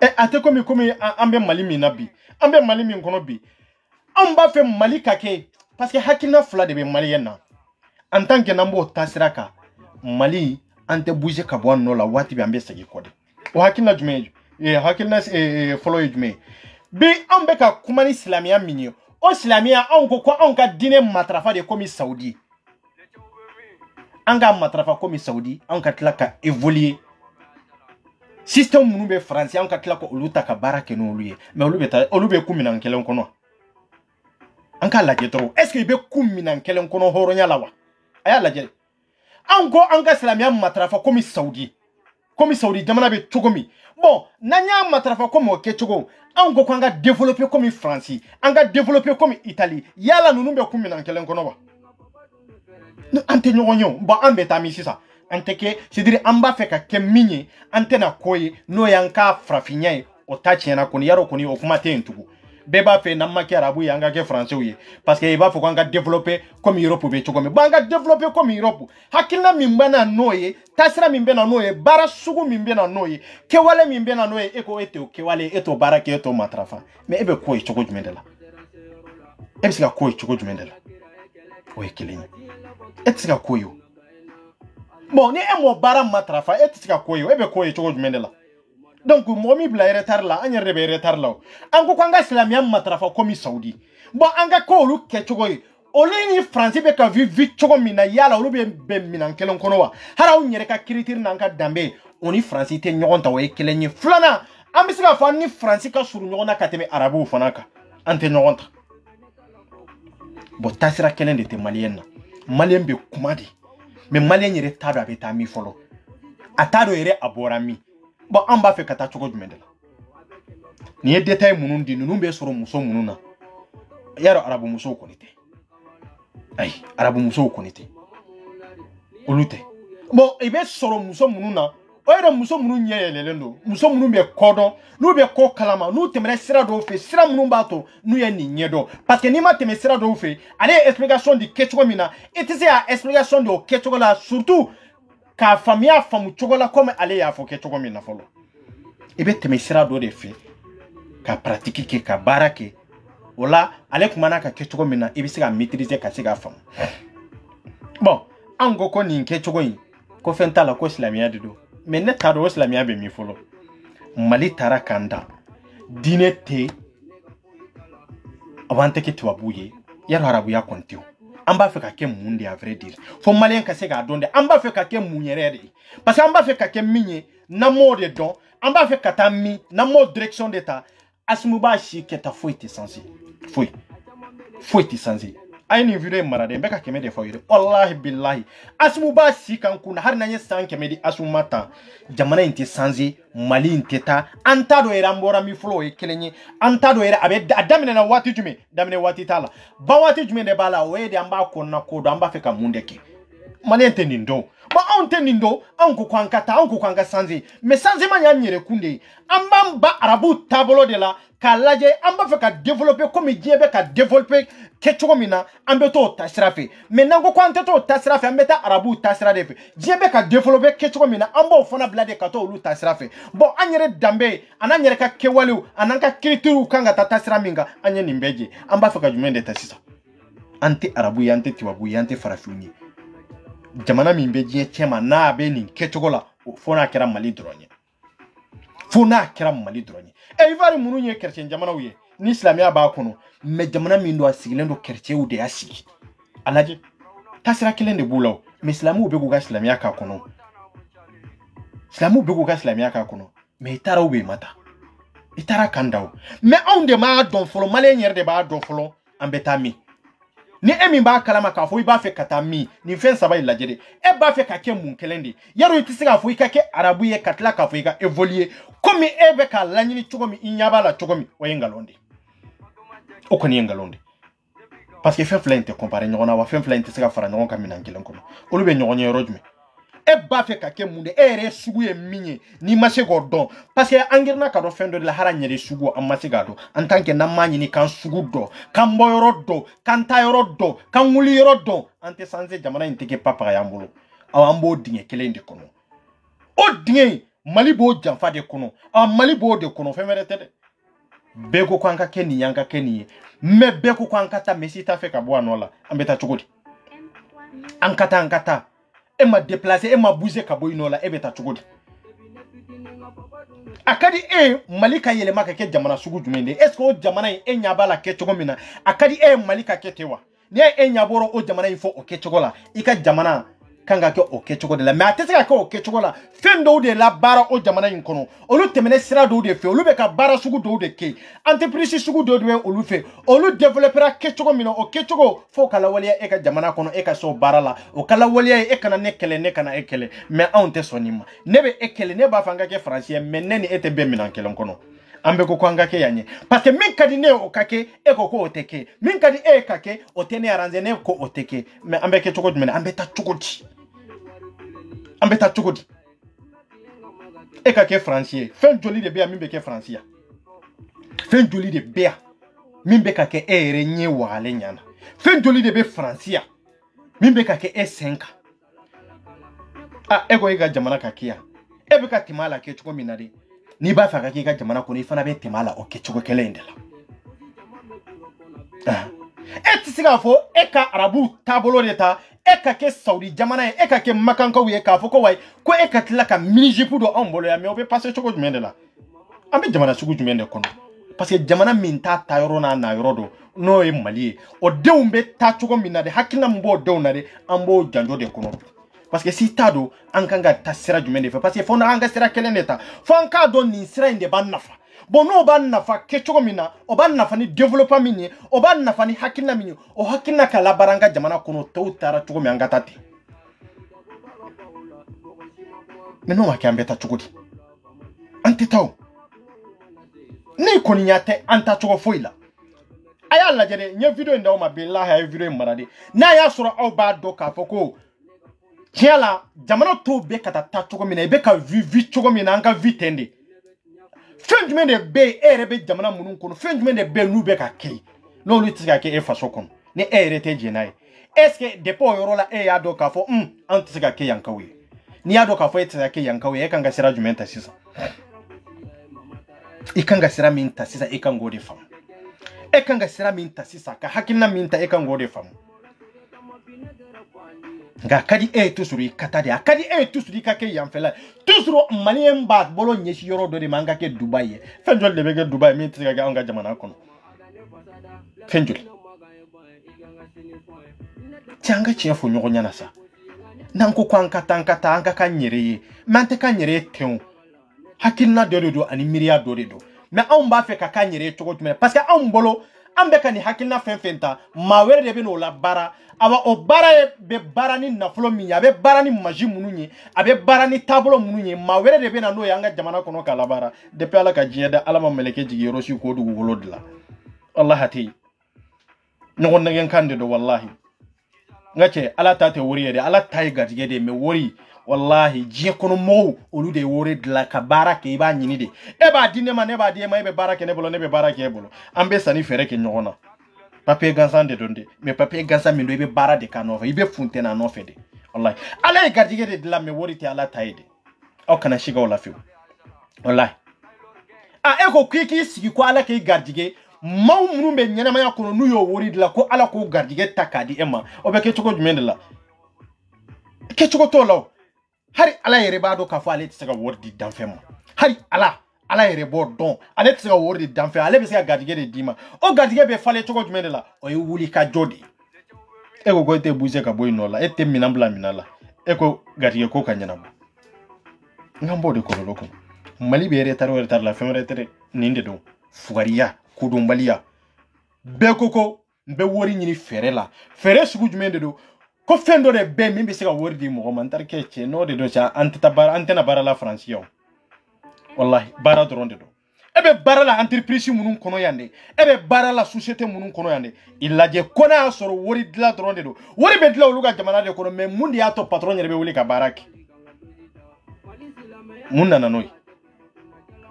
S2: a tɛ komi an bɛ Mali min na bi an bɛ Mali min kɔnɔ bi an b'a fɛ Mali ka kɛ parce que hakilina fila de bɛ Maliyɛn na en tant que n'an b'o taasira kan Mali an tɛ bouger ka bɔ an nɔ la waati bɛ an bɛ segin kɔ de o hakilina jumɛn ye hakilina fɔlɔ ye jumɛn ye bi an bɛ ka kuma ni silamɛya min ye o silamɛya anw ko anw ka diinɛ matarafa de komi Saudi an ka matarafa komi Saudi anw ka tila ka évoluer système minnu bɛ France anw ka tila ka olu ta ka baara kɛ n'olu ye mais olu bɛ ku minɛn kelen kɔnɔ an ka lajɛ dɔrɔn est ce que i bɛ ku minɛn kelen kɔnɔ hɔrɔnya la wa a y'a lajɛ anw ko an ka silamɛya matarafa komi Saudi jamana bɛ cogo min bon nanya matrafa comme o kechogo an ko kwanga développer comme France anga développer comme Italie yala nunu be kumina kelen kono ba ante nyonyo bon ambe tamisi ça ante ke c'est-à-dire amba fe ka keminye ante na koyi no yanka frafinyai o tachiena koni yaro koni o kuma te ntugu beba fe na maki arabu yanga ke français uye parce que iba fo kwanga développer comme Europe be chogome banga développer comme Europe hakilna mimbana noye tasira mimbena noye bara sugu mimbena noye kewale mimbena noye eko ete kewale eto barake eto matrafa mais ebe ko chogo jumendela ebe sika ko chogo jumendela o ekelini etika koyo bon ni emo bara matrafa etika koyo ebe ko chogo jumendela donc momi bla retard la anya rebe retard la ango kwanga islamia matrafa komi saudi bon anga ko lu ke chogo oleni France be ka vi chogo mina yala olu be mina kelen kono wa hara unyere ka kritir nanka dambe oni France te nyogonta wa ekelenye flana ambisika fa ni France ka suru nyogona kateme arabu fanaka ante nyogonta bo tasira kelen de te malien be kumadi me malien yere tado abeta mi folo atado yere aborami bon amba fe kata chogo jumendela ni détail munundi nunu be soro muso mununa yaro arabu muso konite ay arabu muso konite olute bon ibe soro muso mununa oyere muso munu nyeyelelendo muso munu be kodo nu be ko kalama nu temere sira do fe sira munu bato nu ye ni nyedo parce que ni ma temere sira do fe ale explication di kechogo mina itise a explication do kechogo la surtout ka famia famu chogola comme ale ya fo kechogo mina folo ibe temere sira do de fe ka pratique ke ka barake wala ale kumana ka kechogo mina ibe se ka maîtriser ka se ka famu bon ango ko ni kechogo yi ko fentala ko islamia dido mais ne taro islamia be mi folo mali tara kanda dinete avante ke tuabuye yaro arabu ya kontio amba fe ka ke munde à vrai dire fo malien ka se ga donde amba fe ka ke munyere parce que amba fe ka ke minye na mode don amba fe ka ta mi na mode direction d'état asmuba shi ke ta foiti sensi foiti sensi ayni video marade mbeka kemede fawire wallahi billahi asmuba si kan kuna har nanye san kemedi asumata jamana inti sanzi mali inteta antado era mbora mi flow ekelenye antado era abe adamine na wati jume damine wati tala ba wati jume de bala wede amba konna kodo amba feka mundeke mali entendi ndo ba on tendi ndo anko kwankata anko kwanga sanzi me sanzi manya nyere kunde amba ba arabu tabolo de la kalaje amba feka développer comme diebe ka développer kechogo mina ambeto tasrafe menango kwante to tasrafe ambeta arabu tasrafe diebe ka développer kechogo mina ambo fona blade ka to lu tasrafe bon anyere dambe ananyere ka kewaliu ananka kritiru kanga tasraminga anye nimbeje amba feka jumende tasisa anti arabu yante tiwabu yante farafuni jamana mimbeje chema na be ni kechogo la fona kera mali dronya e ivari mununye kerchen jamana uye ni islamia ba kono me jamana mindo asigilendo kerche u de asigi alaje tasira kilende bulaw me islamu be guga islamia ka kono me itara ube mata itara kandao me onde ma don folo malenyere de ba don folo ambeta mi ni emi ba kalama ka fo iba fe katami ni fen saba ilajede e ba fe ka ke mun kelende yaro itisiga fo ikake arabu ye katla ka fo ika evoluer comme ebe ka lanyini chogomi inyabala chogomi oyengalonde okoni yengalonde parce que fen flente comparer nyona wa fen flente siga fara nyon kamina ngelen kono olube nyonye rojme e ba fe ka ke munde ere sugu e minye ni mashe godon parce que angirna ka do fendo de la haranyere sugu amase gado en tant que namani ni kan sugu do kan boyoro do kan tayoro do kan wuli yoro do ante sanze jamana inteke papa ya mbolo awambo dinge kelende kono o dinge malibo jamfa de kono malibo de kono femere tede beko kwanka keni yanka keni me beko kwanka ta mesita fe ka bo anola ambeta chukudi ankata e ma déplacer e ma bouger ka boy nola e beta chugudi akadi malika yele maka ke jamana sugu jumende est ce que o jamana e nyabala ke chugomina akadi malika ke tewa ni e nyaboro o jamana info o ke chugola ika jamana kanga ke o ke cogo de la mais atese ka ke o ke cogo la fen do de la bara o jamana in kono olu temene sira do de fe olu be ka bara sugu do de ke entreprise sugu do de olu fe olu developera ke cogo mino o ke cogo fo kala waliya e ka jamana kono e ka so bara la o kala waliya e kana ne kele ne kana e kele mais on te sonima ne be e kele ne ba fanga ke français mais ne ni ete be minan kelen kono ambe ko kwanga ke yanye parce que min kadi ne o kake e ko ko oteke min kadi e kake o tene aranze ne ko oteke mais ambe ke cogo men ambe ta cogo di ambe ta cogo di e kake français fen joli de be ambe ke français fen joli de be mimbe kake e renye wale nyana fen joli de be français mimbe kake e 5 ah e go e ga jamana kake ya e be ka timala ke cogo minade ni ba faka ki ka jamana ko ni fana be temala o ke chugo kele ndela etisiga fo e ka arabu tabolo deta e ka ke saudi jamana e ka ke makanka wi e ka fo ko wai ko e ka tila ka minijipu do ombolo ya me o be passer chugo jumendela ambe jamana chugo jumende kono parce que jamana minta tayoro na yoro do no e mali o deumbe ta chugo minade hakina mbo do na de ambo janjo de kono parce que si tado ankanga tasira jumende fe parce que fona anga sira keleneta fonka don ni sira inde ban nafa bono ban nafa kechogo mina o ban nafa ni developer mini o ban nafa ni hakina mini o hakina kala baranga jamana kono to tara chugo mi anga tati meno ma kambe ta chugo di anti taw ne koni nyate anta chugo foila aya la jere nye video ndaw ma billahi ay video marade na ya sura o ba do ka foko tiala jamana to be kata ta chogo mina be ka vi chogo mina anga vitende fenjume de be ere be jamana munun kono fenjume de be nu be ka kei no lu tika ke e faso kono ne ere te jenai est-ce que depo yoro la e ya do ka fo antika ke yankawi ni ya do ka fo e tika ke yankawi e kanga sira jumenta sisa e kanga sira minta sisa e kango de fam e kanga sira minta sisa ka hakina minta e kango de fam nga kadi e tusuri katade akadi e tusuri kake yamfela tusuru malien ba bolo nyeshi yoro do de manga ke Dubai fenjol de bege Dubai mi tiga ga anga jamana kono fenjol tianga chefo nyogo nyana sa nanko kwanka tankata anga kanyere mante kanyere teun hakilna do ani miria do mais on ba fe kakanyere togo tume parce que on bolo ambe kani hakilna fenfenta mawere de be no la bara awa o bara be barani na flo mi ya be barani maji mununye abe barani tablo mununye mawere de be na no yanga jamana kono kala bara de pe ala ka jieda ala ma meleke jigi roshi ko du wolodla wallahi ti no wonna gen kande do wallahi ngache ala tate wori de ala tay gadige de me wori wallahi je kono mo olu de wori dla ka bara ke ba nyini de e ba dine ma ne ba die ma e be bara ke ne bolo ne be bara ke bolo ambe sani fere ke nyona papier gansan de donde mais papier gansan mi do be bara de kanova ibe funte na no fede wallahi ala e gadige de la me wori te ala tayde o kana shiga wala fi wallahi e ko kwiki sigi ko ala ke gadige maw munu be nyana ma yakono nu yo wori de la ko ala ko gadige takadi ema o be ke choko jumende la ke choko to law hari ala yere ba do ka fa ale tsega wordi danfema hari ala yere bo don ale tsega wordi danfe ale be tsega gadige de dima o gadige be fale choko jumende la o e wuli ka jodi e go te buze ka boy no la e te minambla minala e ko gadige ko kanyana mo ngambo de ko loko mali be re taro tar la femre tere ninde do fugariya kudumbaliya be koko be wori nyini fere la fere sugu jumende do ko fendo de be mi be se ka wordi mo man tar ke che no de do cha antena bara la France yo wallahi bara do ronde do ebe bara la entreprise munun kono yande ebe bara la société munun kono yande ilaje kona soro wori dla do ronde do wori be dla oluga jamana de kono me mundi ya to patron yere be wuli ka baraki munna na noy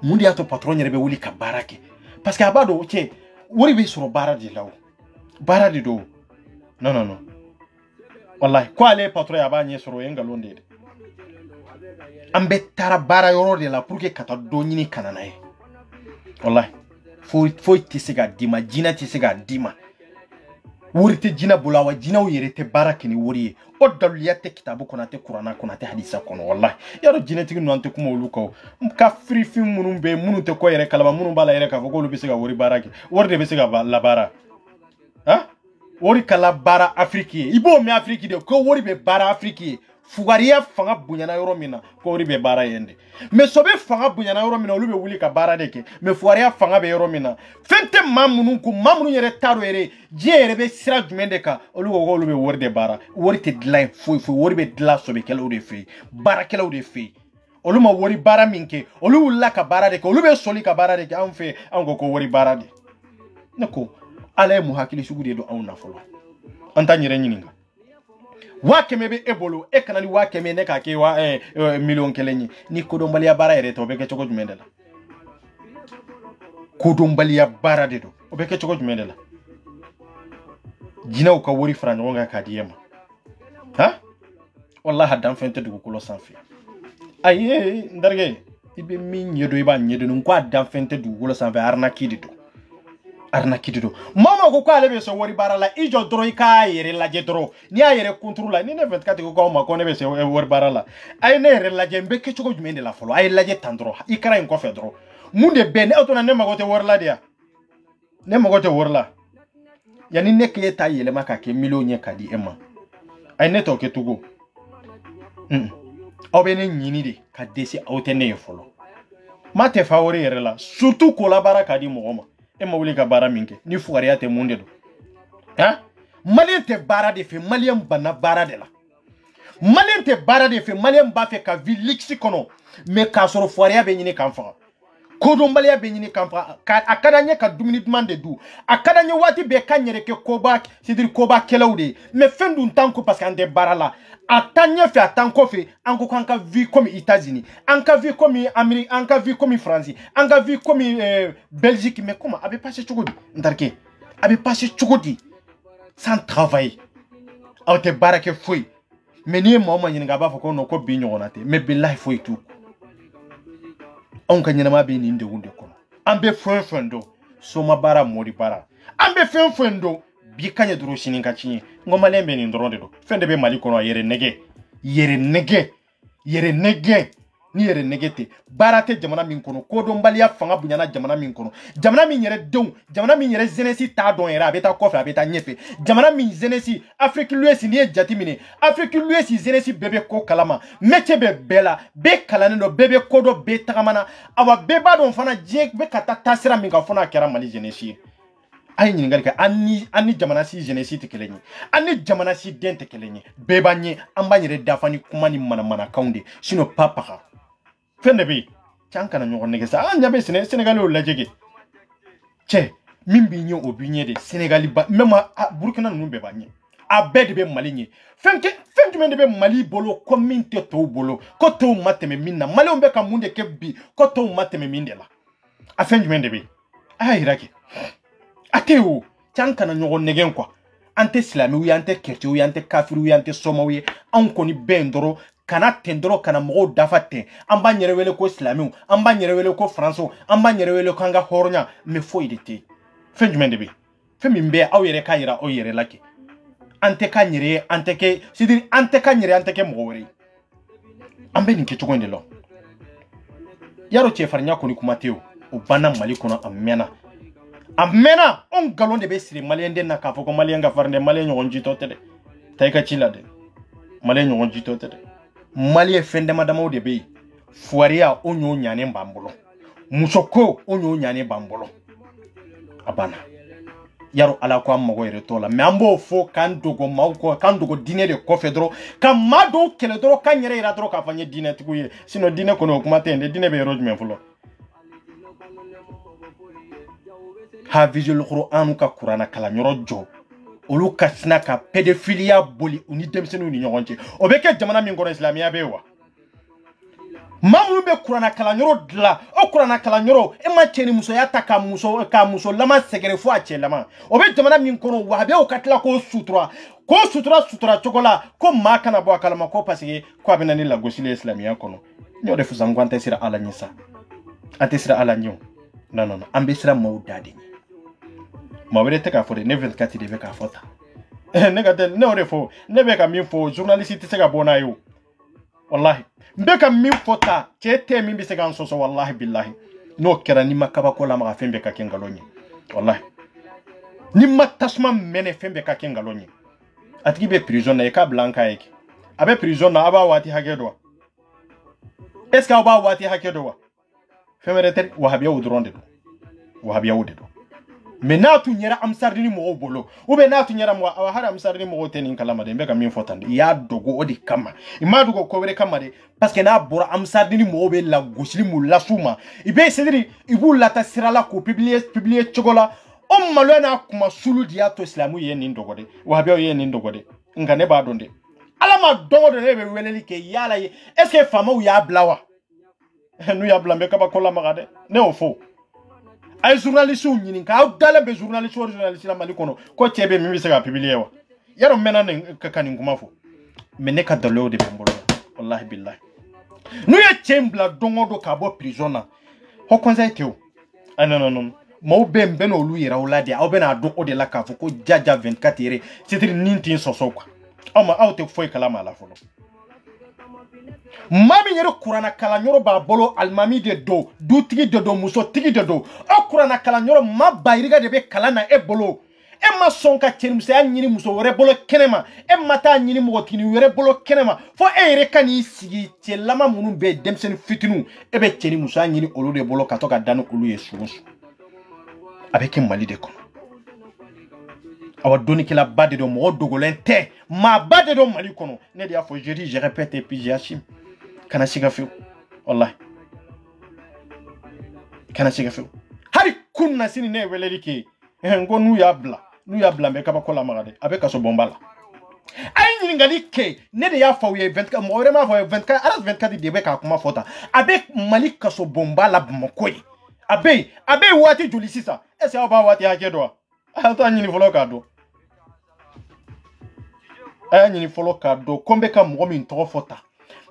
S2: mundi ya to patron yere be wuli ka baraki parce que abado che wori be soro bara de lawo bara de do non wallahi ko ale patron ya ba nye soro yenga londe de ambe tara bara yoro de la pour que kata do nyini kanana e wallahi foi tisiga dima jina tisiga dima wurite jina bulawa jina uyerete barakini wuri o daliyate kitabu konate qur'ana konate hadisa kono wallahi yaro jina tigi no ante kuma uluko ka free film munumbe munute ko yere kalaba munum bala yere ka ko lu bisiga wuri baraki worde bisiga la bara ha wori kala bara afriki ibo me afriki de ko wori be bara afriki fugariya fanga bunyana yoro mina ko ori be bara yende me sobe fanga bunyana yoro mina olu be wuli ka bara deke me fugariya fanga be yoro mina fente mamunu ko mamunu yere taro yere jere be sira jumende ka olu go olu be wori de bara wori te dline fo wori be dla sobe kala ode fe bara kala ode fe olu ma wori bara minke olu wulla ka bara deke olu be soli ka bara deke an fe an go ko wori bara de nako ala mu hakili sugu de do an na folo anta nyere nyininga wa keme be ebolo e kanali wa keme ne ka ke wa million kelenyi ni kodombaliya bara yere to be ke choko jumende la kodombaliya bara de do o be ke choko jumende la jina ka wori fran wonga ka diyema ha wallahi dan fente dugu kulo sanfi aye ndarge ibe min yedo iba nyedo nko dan fente dugu kulo sanfi arna kidido mama ko ale be so wori bara la ijo dro ka yere la je dro ni ayere contrôle ni ne 24 ko ma ko ne be so wori bara la ay ne yere la je mbeke choko jumende la folo ay la je tandro ikara en ko fe dro munde be ne auto na ne magote wori la dia ne magote wori la yani ne ke ta yele maka ke million nye kadi ema ay ne to ke tugo obe ne nyini de ka desi auto ne folo mate favori yere la surtout ko la bara kadi mo ema wuli ka bara minke ni fugariya te munde do ha malien te bara de fe malien bana bara de la malien te bara de fe malien ba fe ka vilixi kono me ka soro fugariya be nyini kan fa kodombaliya be nyini kan fa akadanye ka dumini demande du akadanye wati be kanyere ke koba c'est-à-dire koba kelawde me fendu ntanko parce que ande bara la atanye fe atanko fe anko kanka vie comme États-Unis anka vie comme Amérique anka vie comme France anka vie comme Belgique mais comment avait passé chogodi ndarke avait passé chogodi sans travail awte barake foi mais ni mo ma nyinga ba fako no ko bi nyonate mais billahi foi tout on ka nyinama be ni nde wunde kono ambe fenfendo so ma bara mori bara ambe fenfendo bi kanya duro shinin ka cinye ngoma lembe ni ndronde do fende be mali kono yere nege ni yere negete barate jamana min kono kodombaliya fanga bunyana jamana min kono jamana min yere don jamana min yere zenesi ta don yere abeta kofa abeta nyefe jamana min zenesi Afrique l'Ouest ni jati mine Afrique l'Ouest zenesi bebe ko kalama meche be bela be kalane do bebe kodo be tagamana awa beba don fana je be kata tasira min ka fona kera mali zenesi ay nyingal ka anni jamana si zenesi te kelenyi anni jamana si dente kelenyi beba nye amba yere dafani kumani mana kaunde sino papa fende bi chanka na nyoko nege sa anya be Sénégal o lajege che mimbi nyo obinye de Sénégal ba mema Burkina numbe ba nye abed be Mali nye fenke mende be Mali bolo kominte to bolo ko to mateme minna Mali ombe ka munde ke bi ko to mateme minde la afenju mende be ay rake ateo chanka na nyoko nege kwa ante islami wi ante kerti wi ante kafiru wi ante soma wi an koni bendoro kana tendoro kana mo dafate amba nyere wele ko islamiu amba nyere wele ko franso amba nyere wele ko anga hornya me fo idete fenjumende bi femi mbe awere kayira o yere lake ante ka nyere ante ke sidiri ante ka nyere ante ke mo wori ambe ni kecho gonde lo yaro che farnya ko ni kumateo o bana mali kono amena on galon de be sire malien den na ka foko malien ga farne malien nyon jito tede tayka chilade malien nyon jito tede Mali fende madama de be fuaria onyo nyane mbambolo musoko onyo nyane bambolo abana yaro ala ko amago ere tola me ambo fo kan dogo dine de kofedro kan mado kele dro kan yere ira dro ka fanye dine tukuye sino dine kono kuma tende dine be rojme fulo ha visual Qur'an ka Qur'ana kala nyoro jo olu kasna ka pedophilia boli uni demsenu ni nyonche obeke jamana min kono islamia bewa mamu be Qur'ana kala nyoro dla o Qur'ana kala nyoro e ma cheni muso ya taka muso lama segere fo ache lama obe jamana min kono wahabe o katla ko sutura chokola ko makana bo kala mako pasige ko abena ni la gosile islamia kono nyode fu zangwante sira ala nyisa ante sira ala nyo non ambe sira maudade mawere te ka fode ne 24 de ka fota negate ne ore fo ne be ka min fo journaliste se ka bona yo wallahi be ka min fota chete min bi se kan soso wallahi billahi no kera ni makaba ko la ma fembe ka kengalonye wallahi ni matasma mene fembe ka kengalonye atiki be prison na ka blanca yake abe prison na aba wati hagedo est ce que aba wati hagedo femereter wahabiya udronde wahabiya udedo mais na tu nyera amsardini mo bolo ou be na tu nyera mo har amsardini mo tenin kalama de mbeka min fotande ya dogo odi kama ima dogo ko were kama de parce que na bora amsardini mo be la gosili mu la suma ibe sediri ibu lata sirala ko publier chogola o malo na kuma sulu dia to islamu ye nin dogo de wahabiya ye nin dogo de ngane ba donde alama dogo de be weleli ke yala ye est ce que fama ou ya blawa nu ya blambe ka ba kola magade ne o fo ay journaliste ou ñini ka dala be journaliste la mali kono ko tiebe mi se ga publier wa yaro mena ne ka kanin kuma fo me ne ka dalo de bembolo wallahi billahi nu ya chembla dongo do ka bo prisona ho conseil teo non mo bembe no lu yira uladi au bena do o de la ka fo ko jaja 24 ere c'est nintin soso kwa ama auto foi kala mala fo mami nyero kurana kala nyoro ba bolo almami de do tigi de do muso tigi de do o kurana kala nyoro ma bayriga de be kala na e bolo e ma sonka cherimse anyini muso wore bolo kenema e mata anyini mo tini wore bolo kenema fo e re kani sigi chelama munu be demsen fitinu e be cheni muso anyini olu de bolo katoka danu olu yesusu avec mali de kono awa doni kila bade do mo dogolente ma bade do mali kono ne dia fo je dis je répète et puis j'assume kana siga fiu wallahi kana siga fiu hari kunna sini ne welelike ngo nu ya bla me kaba kola magade avec aso bombala ay ni ngali ke ne de ya fawo 24 mo vraiment fawo 24 aras 24 de be ka kuma fota avec mali kaso bombala bmokoy abe wati julisisa ese aba wati hakedo ata nyini folo kado nyini folo kado kombe ka mo mi ntoro fota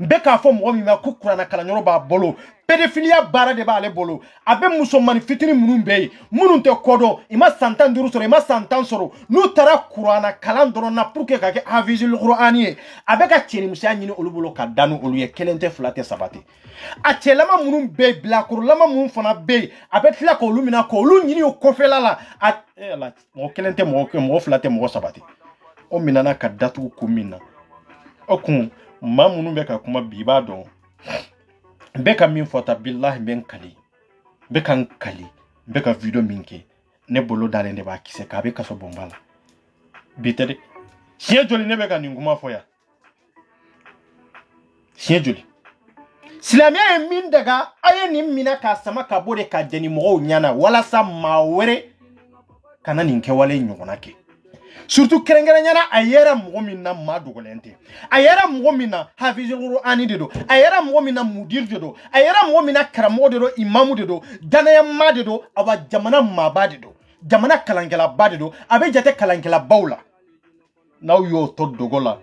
S2: mbeka fo mo mi ma kukura na kala nyoro ba bolo pedophilia bara de ba ale bolo abe muso manifitini munumbe mununte kodo ima santan duru soro ima santan soro nu tara qur'ana kalandoro na pour que ka ke hafizul qur'ani abe ka cheni musa nyini olubolo ka danu oluye kelente flate sabati a chelama munumbe bla kurlama mun fana be abe tla ko lumina ko lu nyini o kofela la la mo kelente mo flate mo sabati o minana ka datu ko minna okun mamunu beka kuma biba don beka min fota billahi ben kali beka video minke ne bolo dale ne ba kise ka beka so bombala bitede sie joli ne beka ninguma foya sie joli silamia min daga aye ni mina ka sama ka bode ka jeni mo nyana wala sa mawere kana ninke wale nyona ke surtout kerengere nyana ayera mugomina madugolente ayera mugomina hafizul qur'ani dedo ayera mugomina mudir dedo ayera mugomina karamo dedo imamu dedo danaya madedo aba jamana mabadedo jamana kalangela badedo abe jate kalangela baula now yo to dogola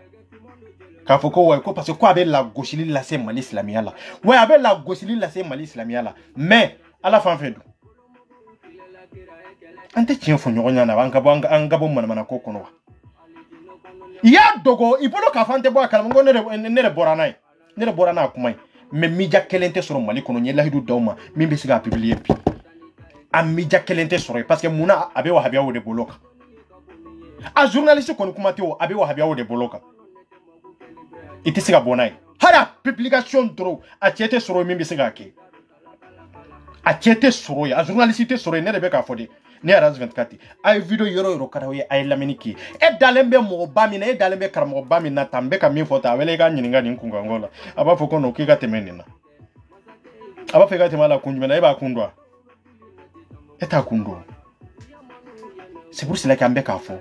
S2: ka foko way ko parce que ko abe la gosili la c'est mali islamia la way abe la gosili la c'est mali islamia la mais à la fin fedu ante chien nyonya na angabo mana kokono ya dogo ibolo ka fante bo akala ngo nere borana kumai me mija kelente soro mali kono nyela hidu dawma mimbe siga publier pi am mija kelente soro parce que muna abe wa habia wo de boloka a journaliste kono kumate wo abe wa habia wo de boloka ite siga bonai hara publication dro a chete soro mimbe siga ke a chete soro ya journaliste soro ne rebe ka fode ne aras 24 ay video yoro karawe ay laminiki e dalembe mo bamina e dalembe karamo bamina tambe ka min fota wele ga nyininga ninkunga ngola aba foko no kika temenina aba feka temala kunjumena e ba kundwa eta kundo c'est pour cela qu'ambe ka fo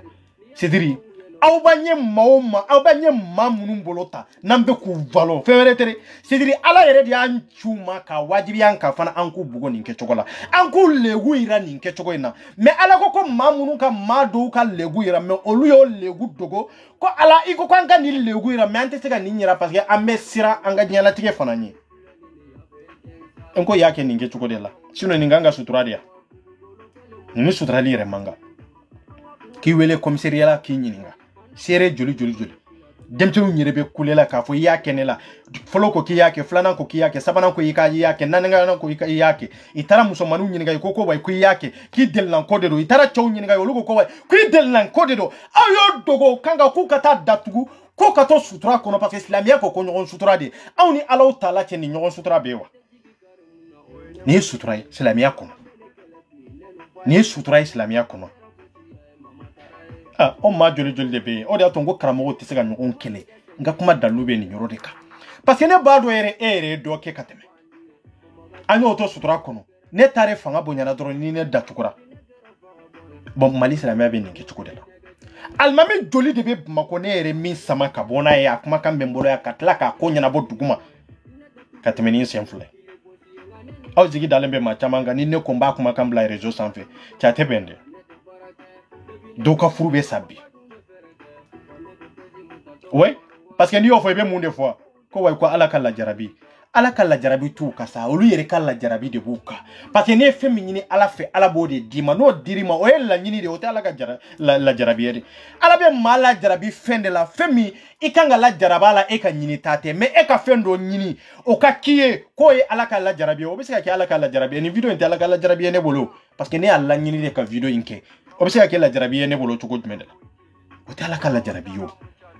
S2: c'est dire awbanye mamunum bolota nambe ku valo feretere c'est dire ala yere di anchuma ka wajibi anka fana anku bugo ninke chokola anku legu ira ninke chokoina mais ala ko mamunum ka mado ka legu ira mais oluyo legu dogo ko ala iko kwanga ni legu ira mais ante sega ninyira parce que ambe sira anga nyala tike fana nyi enko yake ninke chokodela sino ninganga suturadia ni sutrali re manga ki wele commissariat ki nyininga sere joli demtenu nyerebe kulela ka fo yake nela folo ko kiyake flana ko kiyake sabana ko yake nananga ko yake itara musomanu nyinga ko way ko yake ki del nan ko de do itara chow nyinga yo ko way ki del nan ko de do ayo dogo kanga ku kata datugu ko kato sutura kono parce que islamia ko nyon sutura de awni alaw taala ke ni nyon sutura bewa ni sutura islamia kono ni sutura islamia kono on ma joli de be o de atongo karamo ti sega nyon kele nga kuma dalube ni nyoro de ka parce que ne ba do ere do ke kateme anyo to sutura kono ne tare fanga bonyana doro ni ne datukura bon mali islamia be ni ke chuko de la almami joli de be makone ere min sama ka bona ya kuma kan bembolo ya katla ka konya na boduguma kateme ni senfule aw zigi dalembe ma chamanga ni ne komba kuma kan bla réseau sans fait cha tebende doka furube sabi ouais parce que ni ofo be monde fois ko way ko ala kala jarabi tu kasa olu yere kala jarabi de buka parce que ne femi nyini ala fe ala bode dima no dirima o yella nyini de hotela ka la jarabi yede ala be mala jarabi fende la femi ikanga la jarabala e ka nyini tate me e ka fendo nyini o ka kiye ko e ala kala jarabi o be se ka ala kala jarabi ni video inte ala kala jarabi ne bolo parce que ne ala nyini de ka video inke o be se ka la jarabi ne bolo to ko jumendela hotela kala jarabi yo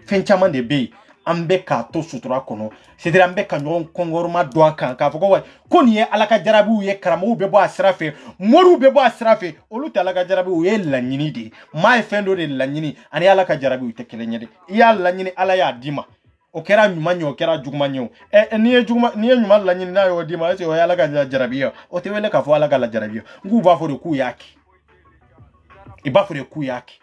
S2: fen chaman de be ambe ka to sutura kono c'est ambe ka nyon kongorma do kan ka foko way koni ala ka jarabi ye karamo be bo asrafe moru be bo asrafe olu ta ala ka jarabi ye lanyini de mai fendo de lanyini ani ala ka jarabi te kelenye de ya lanyini ala ya dima o kera nyuma nyo kera juguma nyo ni nyuma lanyini na yo dima se o ala ka jarabi yo o te wele ka fo ala ka la jarabi yo ngu ba fo de ku yaki iba fo de ku yaki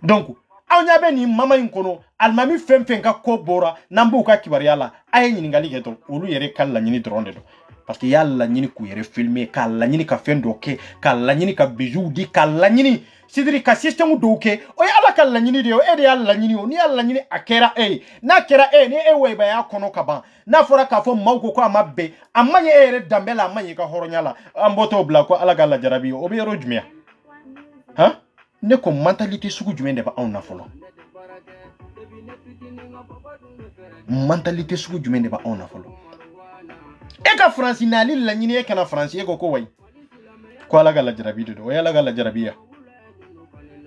S2: donc awnya be ni mama inkono almami femfen ka ko bora nambu ka kibariala ay nyini ngali geto olu yere kala nyini dronde do parce que yalla nyini ku yere filmer kala nyini ka fendo ke kala nyini ka bijou di kala nyini sidiri ka system do ke o yalla kala nyini de o e de yalla nyini o ni yalla nyini akera na kera ni we ba ya kono kaba na fora ka fo mawko ko amabbe amanye ere dambela amanye ka horonyala amboto bla ko ala gala jarabi o be rojmia ha ne ko mentalité sugu jumende ba on na folo mentalité sugu jumende ba on na folo e ka france nali la nyini e kana france e ko way ko ala gala jarabi do ya la gala jarabiya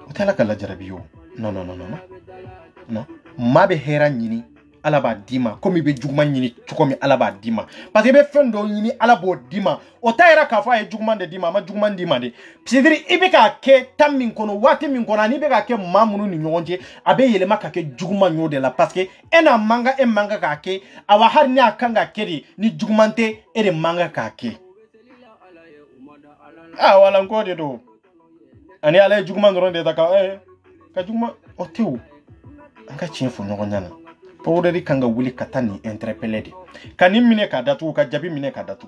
S2: o tala gala jarabiyo no mabe hera nyini ala ba dima komi be juguma nyini chukomi ala ba dima parce que be fendo nyini ala bo dima o tayra ka fa e juguma de dima ma juguma dima de psidiri ibe ka ke tammin kono wati min kono ani be ka ke mamunu ni nyonje abe yele maka ke juguma nyode la parce que ena manga ka ke awa har ni akanga kedi ni jugumante ere manga ka ke wala ngode do ani ala juguma ndronde ta ka juguma o tewu anga chinfo nyonyana powderi kanga wuli katani interpellé kani mine ka datu ka jabi mine ka datu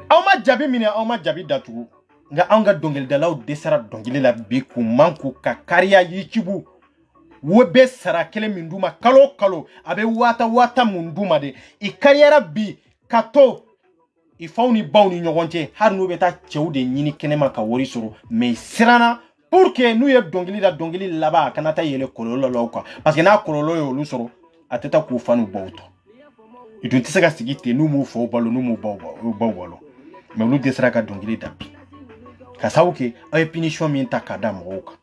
S2: awma jabi mine awma jabi datu nga anga dongel dalaw desara dongel la bi ku manku ka kariya yikibu wobe sara kele minduma kalo abe wata munduma de I kariyara bi kato I fauni bawni nyogonte har no beta chewde nyini kenema ka wori soro me sirana pour que nous yeb dongili là-bas kanata yele kololo lo quoi parce que na kololo yo lu soro ateta ku fanu bawto idun tisaka sigite nu mu fo balo nu mu bawalo mais lu desra ka dongili dabi ka sawke ay punition mi takada moka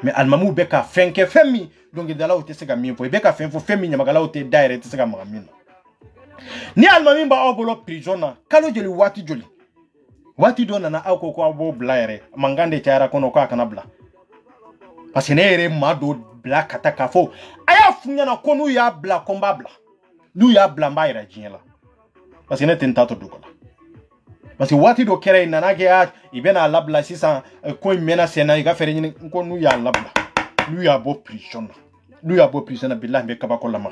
S2: mais almamu beka fenke femi dongili dala o tisaka mi fo beka fenfo femi nyamagala o te daire tisaka magamina ni almami ba obolo prisona kalo jeli wati do nana ako ko abo blaire mangande tiara kono ko akana bla parce que nere mado bla kataka fo aya funya na kono ya bla komba bla nu ya bla mbaira jinela parce que ne tentato dukola parce que wati do kere nana ke a ibena labla sisa ko mena sena iga fere ni ko nu ya labla nu ya bo prison billahi be kaba ko lama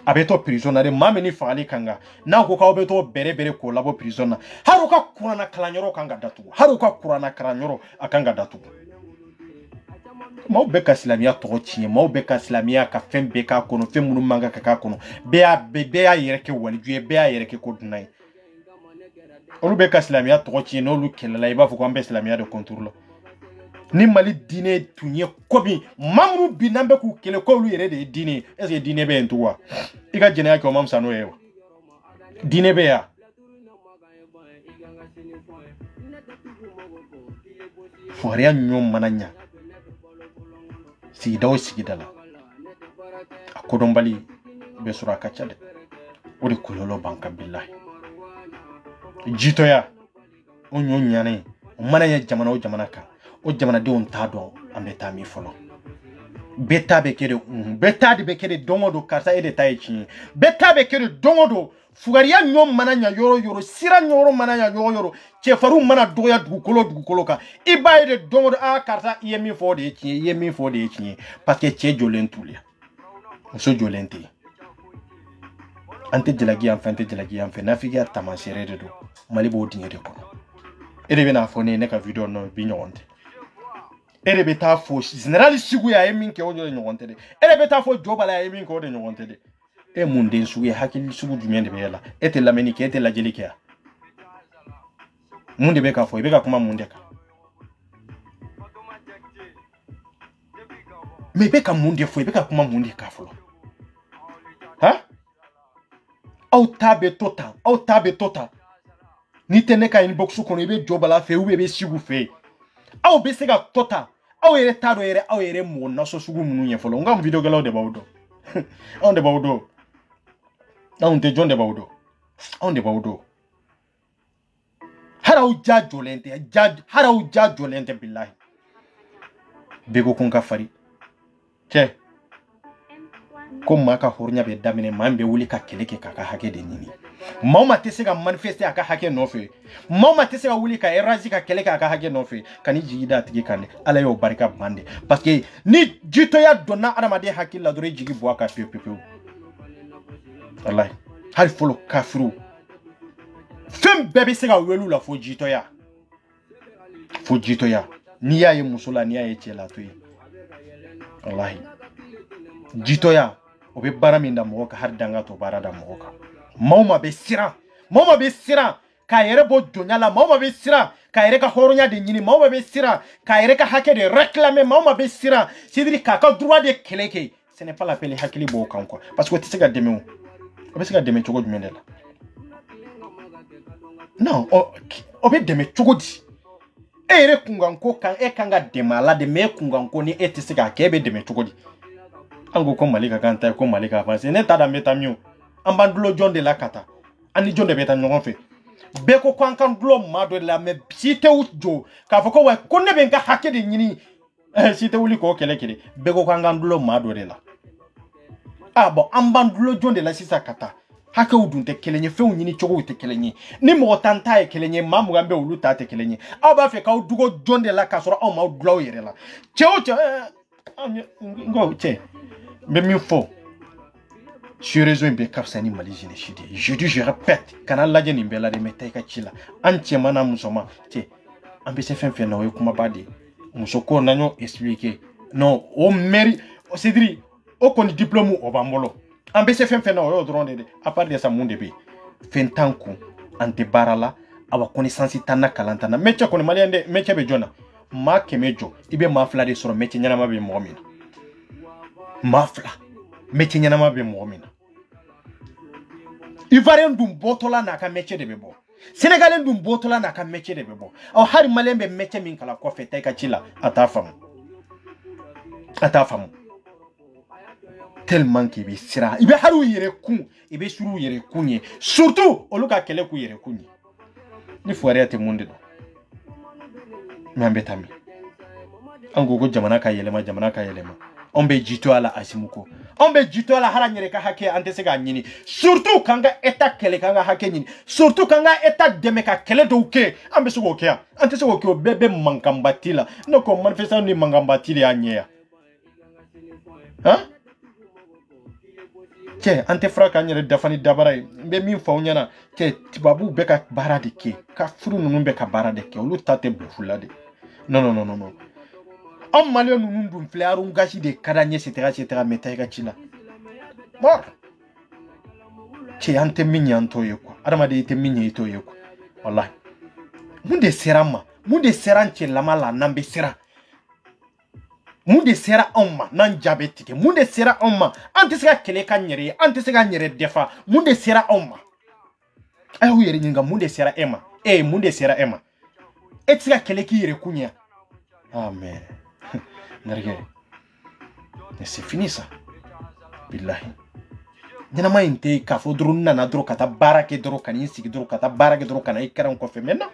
S2: abeto prisonnier mameni fali kanga na ko ka obeto bere ko labo prisonnier haruka kurana kalanyoro kanga datu haruka kurana kalanyoro akanga datu mau beka islamia tochi mau beka islamia ka fembe ka kono femunu manga ka kono bea yereke walju bea yereke ko dunai olu beka islamia tochi no lu kelala iba fu ko ambe islamia de contrôle ni Mali diinɛ tun ye ko min maa minnu bi n'an bɛ k'u kɛlɛ k'olu yɛrɛ de ye diinɛ ye est ce que diinɛ bɛ yen tugun wa i ka jɛnɛya kɛ o ma fisa n'o ye wa diinɛ bɛ yan fɔriya ɲɔgɔn mana ɲa sigida o sigida la a kodɔnbali bɛ sɔrɔ a ka ca dɛ o de kɔlɔlɔ b'an kan bilahi jitɔya o ɲɔ ɲanen o mana ɲɛ jamana o jamana kan o jamanadenw t'a dɔn an bɛ taa min fɔlɔ bɛɛ ta bɛ kɛ de bɛɛ ta de bɛ kɛ de don o don karisa e de ta ye tiɲɛ ye bɛɛ ta bɛ kɛ de don o don fugariya ɲɔ mana ɲa yɔrɔ yɔrɔ sira ɲɔgɔn mana ɲa yɔrɔ yɔrɔ cɛfarinw mana dɔgɔya dugukolo kan i b'a ye de don o don karisa i ye min fɔ o de ye tiɲɛ ye i ye min fɔ o de ye tiɲɛ ye parce que cɛ jɔlen t'u la muso jɔlen tɛ yen an tɛ jalaki yan fɛ an tɛ jalaki yan fɛ nafigiya taamasiyɛn de don Mali b'o dingɛ de kɔnɔ e de bɛna fɔ ne ye ne ka video nɔ bi ɲɔgɔn tɛ e de bɛ taa fɔ général Sigu a ye min kɛ o de ɲɔgɔn tɛ dɛ e de bɛ taa fɔ Jobala a ye min kɛ o de ɲɔgɔn tɛ dɛ e mun den sugu ye hakili sugu jumɛn de bɛ e la e tɛ lamɛnni kɛ e tɛ lajɛli kɛ mun de bɛ ka fɔ i bɛ ka kuma mun de kan mais i bɛ ka mun de fɔ i bɛ ka kuma mun de kan fɔlɔ han aw ta bɛ to tan aw ta bɛ to tan ni tɛ ne ka inbox kɔnɔ i bɛ Jobala fɛ ou bien i bɛ Sigu fɛ aw bɛ se ka to tan aw yɛrɛ t'a dɔn yɛrɛ aw yɛrɛ mɔgɔ naso sugu minnu ye fɔlɔ n ka video kɛlaw de b'aw dɔn anw de b'aw dɔn anw tɛ jɔn de b'aw dɔn anw de b'aw dɔn haraw ja jɔlen tɛ haraw ja jɔlen tɛ bilahi bɛɛ ko ko n ka fari cɛ ko maa ka hɔrɔnya bɛ daminɛ maa min bɛ wuli ka kɛlɛ kɛ k'a ka hakɛ de ɲini maa ma tɛ se ka manifester a ka hakɛ nɔfɛ maa ma tɛ se ka wuli ka érage ka kɛlɛ kɛ a ka hakɛ nɔfɛ ka ni jigi da tigi kan dɛ ala y'o barika ban dɛ parce que ni jitoya donna adamaden hakili la dɔrɔn i jigi bɔ a kan pewu pewu wallahi hali fɔlɔ kafiru fɛn bɛɛ bɛ se ka wele u la fo jitoya n'i y'a ye muso la n'i y'a ye cɛ la to yen wallahi jitoya o bɛ baara min da mɔgɔ kan hali danga to baara da mɔgɔ kan maa ma bɛ siran k'a yɛrɛ bɔ jɔnya la maa ma bɛ siran k'a yɛrɛ ka hɔrɔnya de ɲini maa ma bɛ siran k'a yɛrɛ ka hakɛ de réclamer maa ma bɛ siran c'est-à-dire k'a ka droit de kɛlɛ kɛ ce n'est pas la peine hakili b'o kan quoi parce que o tɛ se ka dɛmɛ o bɛ se ka dɛmɛ cogo jumɛn de la non o bɛ dɛmɛ cogo di e yɛrɛ kunkanko kan e kan ka dɛmɛ a la de mais e kunkanko ni e tɛ se k'a kɛ e bɛ dɛmɛ cogo di an ko Mali ka kan ta ye ko Mali ka avancer ne t'a da n bɛ taa min o an b'an dulo jɔn de la ka taa an ni jɔn de bɛ taa ɲɔgɔn fɛ bɛɛ ko an kan dulo maa dɔ de la mais si tɛ jɔ k'a fɔ ko wa ko ne bɛ n ka hakɛ de ɲini si tɛ wuli k'o kɛlɛ kɛ bɛɛ ko an kan dulo maa dɔ de la bon an b'an dulo jɔn de la sisan ka taa hakɛw dun tɛ kelen ye fɛnw ɲini cogow tɛ kelen ye ni mɔgɔ tan ta ye kelen ye maa mugan bɛ olu ta tɛ kelen ye aw b'a fɛ k'aw dugo jɔn de la k'a sɔrɔ aw m'aw dulɔ aw yɛrɛ la cɛ o cɛ n ko cɛ n bɛ min fɔ sur réseau in bɛ ka fisa ni Mali jeunesse de ye je dis je répète kana lajɛ nin bɛɛ la de mais taa i ka ci la an cɛman n'a musoman cɛ an bɛ se fɛn fɛn na o ye kumaba de ye muso ko n'an y'o expliquer non o mairie c'est dire o kɔni diplôme o b'an bolo an bɛ se fɛn fɛn na o y'o dɔrɔn de ye à part de ça mun de bɛ yen fɛn t'an kun an tɛ baara la awa connaissance t'an na kalan t'an na métier kɔni maliyɛn dɛ métier bɛ jɔn na maa 100 jɔ i bɛ maa 2 de sɔrɔ métier ɲɛnama bɛ mɔgɔ min na maa 2 métier ɲɛnama bɛ mɔgɔ min na Ivoirien dun bɔtɔla n'a ka métier de bɛ bɔ Sénégalais dun bɔtɔla n'a ka métier de bɛ bɔ aw hali maliyɛn bɛ métier min kalan kɔfɛ taa i ka ci la a t'a faamu tellement qu'il bɛ siran i bɛ hali u yɛrɛ kun i bɛ suru u yɛrɛ kun ye surtout olu ka kɛlɛ k'u yɛrɛ kun ye ni fugariya tɛ mun de don mais an bɛ taa min an ko jamana ka yɛlɛma an bɛ jito a la Asimu ko an bɛ jito a la hali an yɛrɛ ka hakɛ an tɛ se k'a ɲini surtout k'an ka état kɛlɛ k'an ka hakɛ ɲini surtout k'an ka état dɛmɛ ka kɛlɛ dɔw kɛ an bɛ se k'o kɛ yan an tɛ se k'o kɛ o bɛɛ bɛ mankanbati la ne ko manifestant ni mankanbati de y'a ɲɛ yan han cɛ an tɛ fara k'an yɛrɛ dafa ni dabara ye n bɛ min fɔ aw ɲɛna cɛ tubabuw bɛ ka baara de kɛ ka furu ninnu bɛ ka baara de kɛ olu ta tɛ blufu la de non an maliyɛn ninnu dun filɛ arungasi de ka d'an ye etc mais taa i ka ci la bon cɛ an tɛ min ye an t'o ye quoi adamaden i tɛ min ye i t'o ye quoi wallahi mun de sera an ma mun de sera an cɛlama la n'an bɛ siran mun de sera anw ma n'an jaabe tigɛ mun de sera anw ma an tɛ se ka kɛlɛ ka ɲɛrɛ ye an tɛ se ka ɲɛrɛ defa mun de sera anw ma a y'u yɛrɛ ɲininka mun de sera e ma mun de sera e ma e tɛ se ka kɛlɛ k'i yɛrɛ kun ɲɛ ah mais nɛrɛkɛ c'est fini ça billahi ɲɛnama in tɛ k'a fɔ dɔrɔn n nana dɔrɔn ka taa baara kɛ dɔrɔn ka n'i sigi dɔrɔn ka taa baara kɛ dɔrɔn ka na i kɛra n kɔfɛ maintenant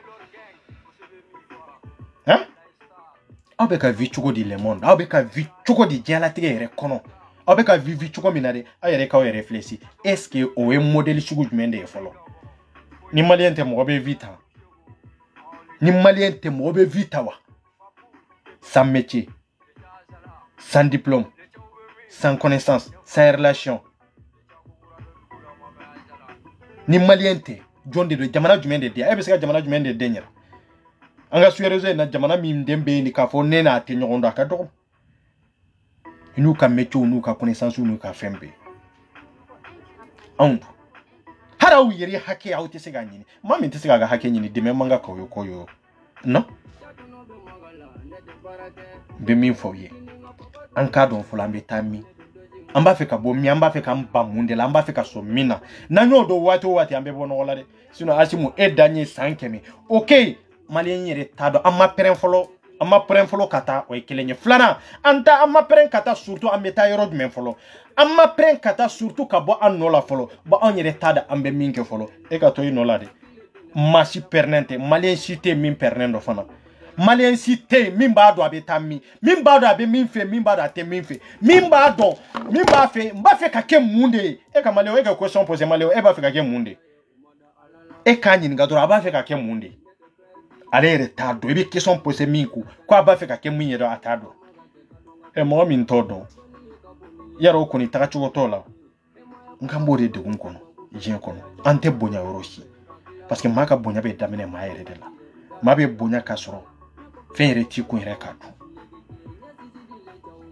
S2: hein aw bɛ ka vie cogo di le monde aw bɛ ka vie cogo di diɲɛlatigɛ yɛrɛ kɔnɔ aw bɛ ka vie cogo min na de aw yɛrɛ k'aw yɛrɛ réfléchir est-ce que o ye modèle sugu jumɛn de ye fɔlɔ ni malien tɛ mɔgɔ bɛ vie ta ni malien tɛ mɔgɔ bɛ vie ta wa sans métier sans diplôme sans connaissance sans relation ni malien tɛ jɔn de do jamana jumɛn de den e bɛ se ka jamana jumɛn de den yɛrɛ an ka suyerezo na jamana min den bɛ yen ni k'a fɔ ne n'a tɛ ɲɔgɔn dɔn a ka dɔgɔ n'u ka métier n'u ka connaissance n'u ka fɛn bɛɛ anw hali aw yɛrɛ hakɛ aw tɛ se k'a ɲini maa min tɛ se k'a ka hakɛ ɲini dɛmɛ man ka k'aw ye k'o ye non n bɛ min fɔ aw ye an k'a dɔn fɔlɔ an bɛ taa min an b'a fɛ ka bɔ min an b'a fɛ k'an ban mun de la an b'a fɛ ka sɔn min na n'an y'o dɔn waati o waati an bɛ bɔ ɲɔgɔn la dɛ sinon Asimu e dan ye san 100 ok malien yɛrɛ t'a dɔn an ma pɛrɛn fɔlɔ ka taa o ye kelen ye filanan an ma pɛrɛn ka taa surtout an bɛ taa yɔrɔ jumɛn fɔlɔ an ma pɛrɛn ka taa surtout ka bɔ an nɔ la fɔlɔ bon an yɛrɛ t'a dɔn an bɛ min kɛ fɔlɔ e ka to i nɔ la de maa si pɛrɛnnen tɛ malien si tɛ min pɛrɛnnen dɔ fana malien si tɛ min b'a dɔn a bɛ taa min b'a dɔn a bɛ min fɛ min b'a dɔn a tɛ min fɛ min b'a dɔn min b'a fɛ n b'a fɛ ka kɛ mun de ye e ka malien e ka question poser malien e b'a fɛ ka kɛ mun de e k'a ɲininka dɔrɔn a b'a fɛ ka kɛ mun de ale yɛrɛ t'a dɔn i bɛ question poser min ko a b'a fɛ ka kɛ mun ye dɔrɔn a t'a dɔn mɔgɔ min t'o dɔn yarɔ o kɔni tagacogo t'o la n kan b'o de degun kɔnɔ diɲɛ kɔnɔ an tɛ bonya yɔrɔ si parce que maa ka bonya bɛ daminɛ maa yɛrɛ de la maa bɛ bonya k'a sɔrɔ fɛn yɛrɛ t'i kun yɛrɛ k'a dɔn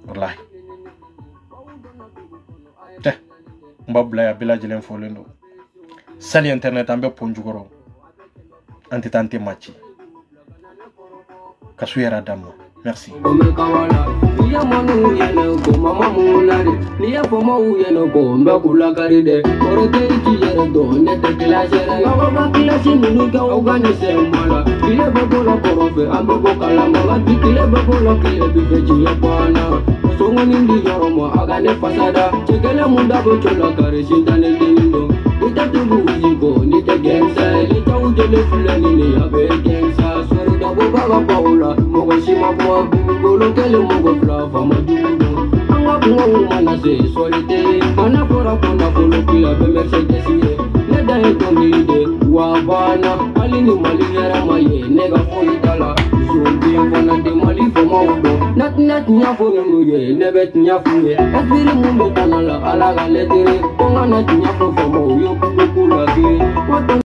S2: walahi n b'a bila yan bɛɛ lajɛlen fɔlen don sali internet an bɛ pɔn jukɔrɔ an tɛ taa an tɛ maci ka su yɛrɛ d'a ma merci
S1: Paula, Mogashima Boa, Golo Tele Mogofla, Famadu, Angapu Manase, Solite, Anapora Pona Polokia, Mercedes, Neda Etonide, Wabana, Alini Malira Maye, Nega Folitala, Zumbi Fana de Mali for Maudo, not Nyafu, never Nyafu, at Villamundo Tanala, Alaga Letere, Pongana Nyafu for Moyo, Pula,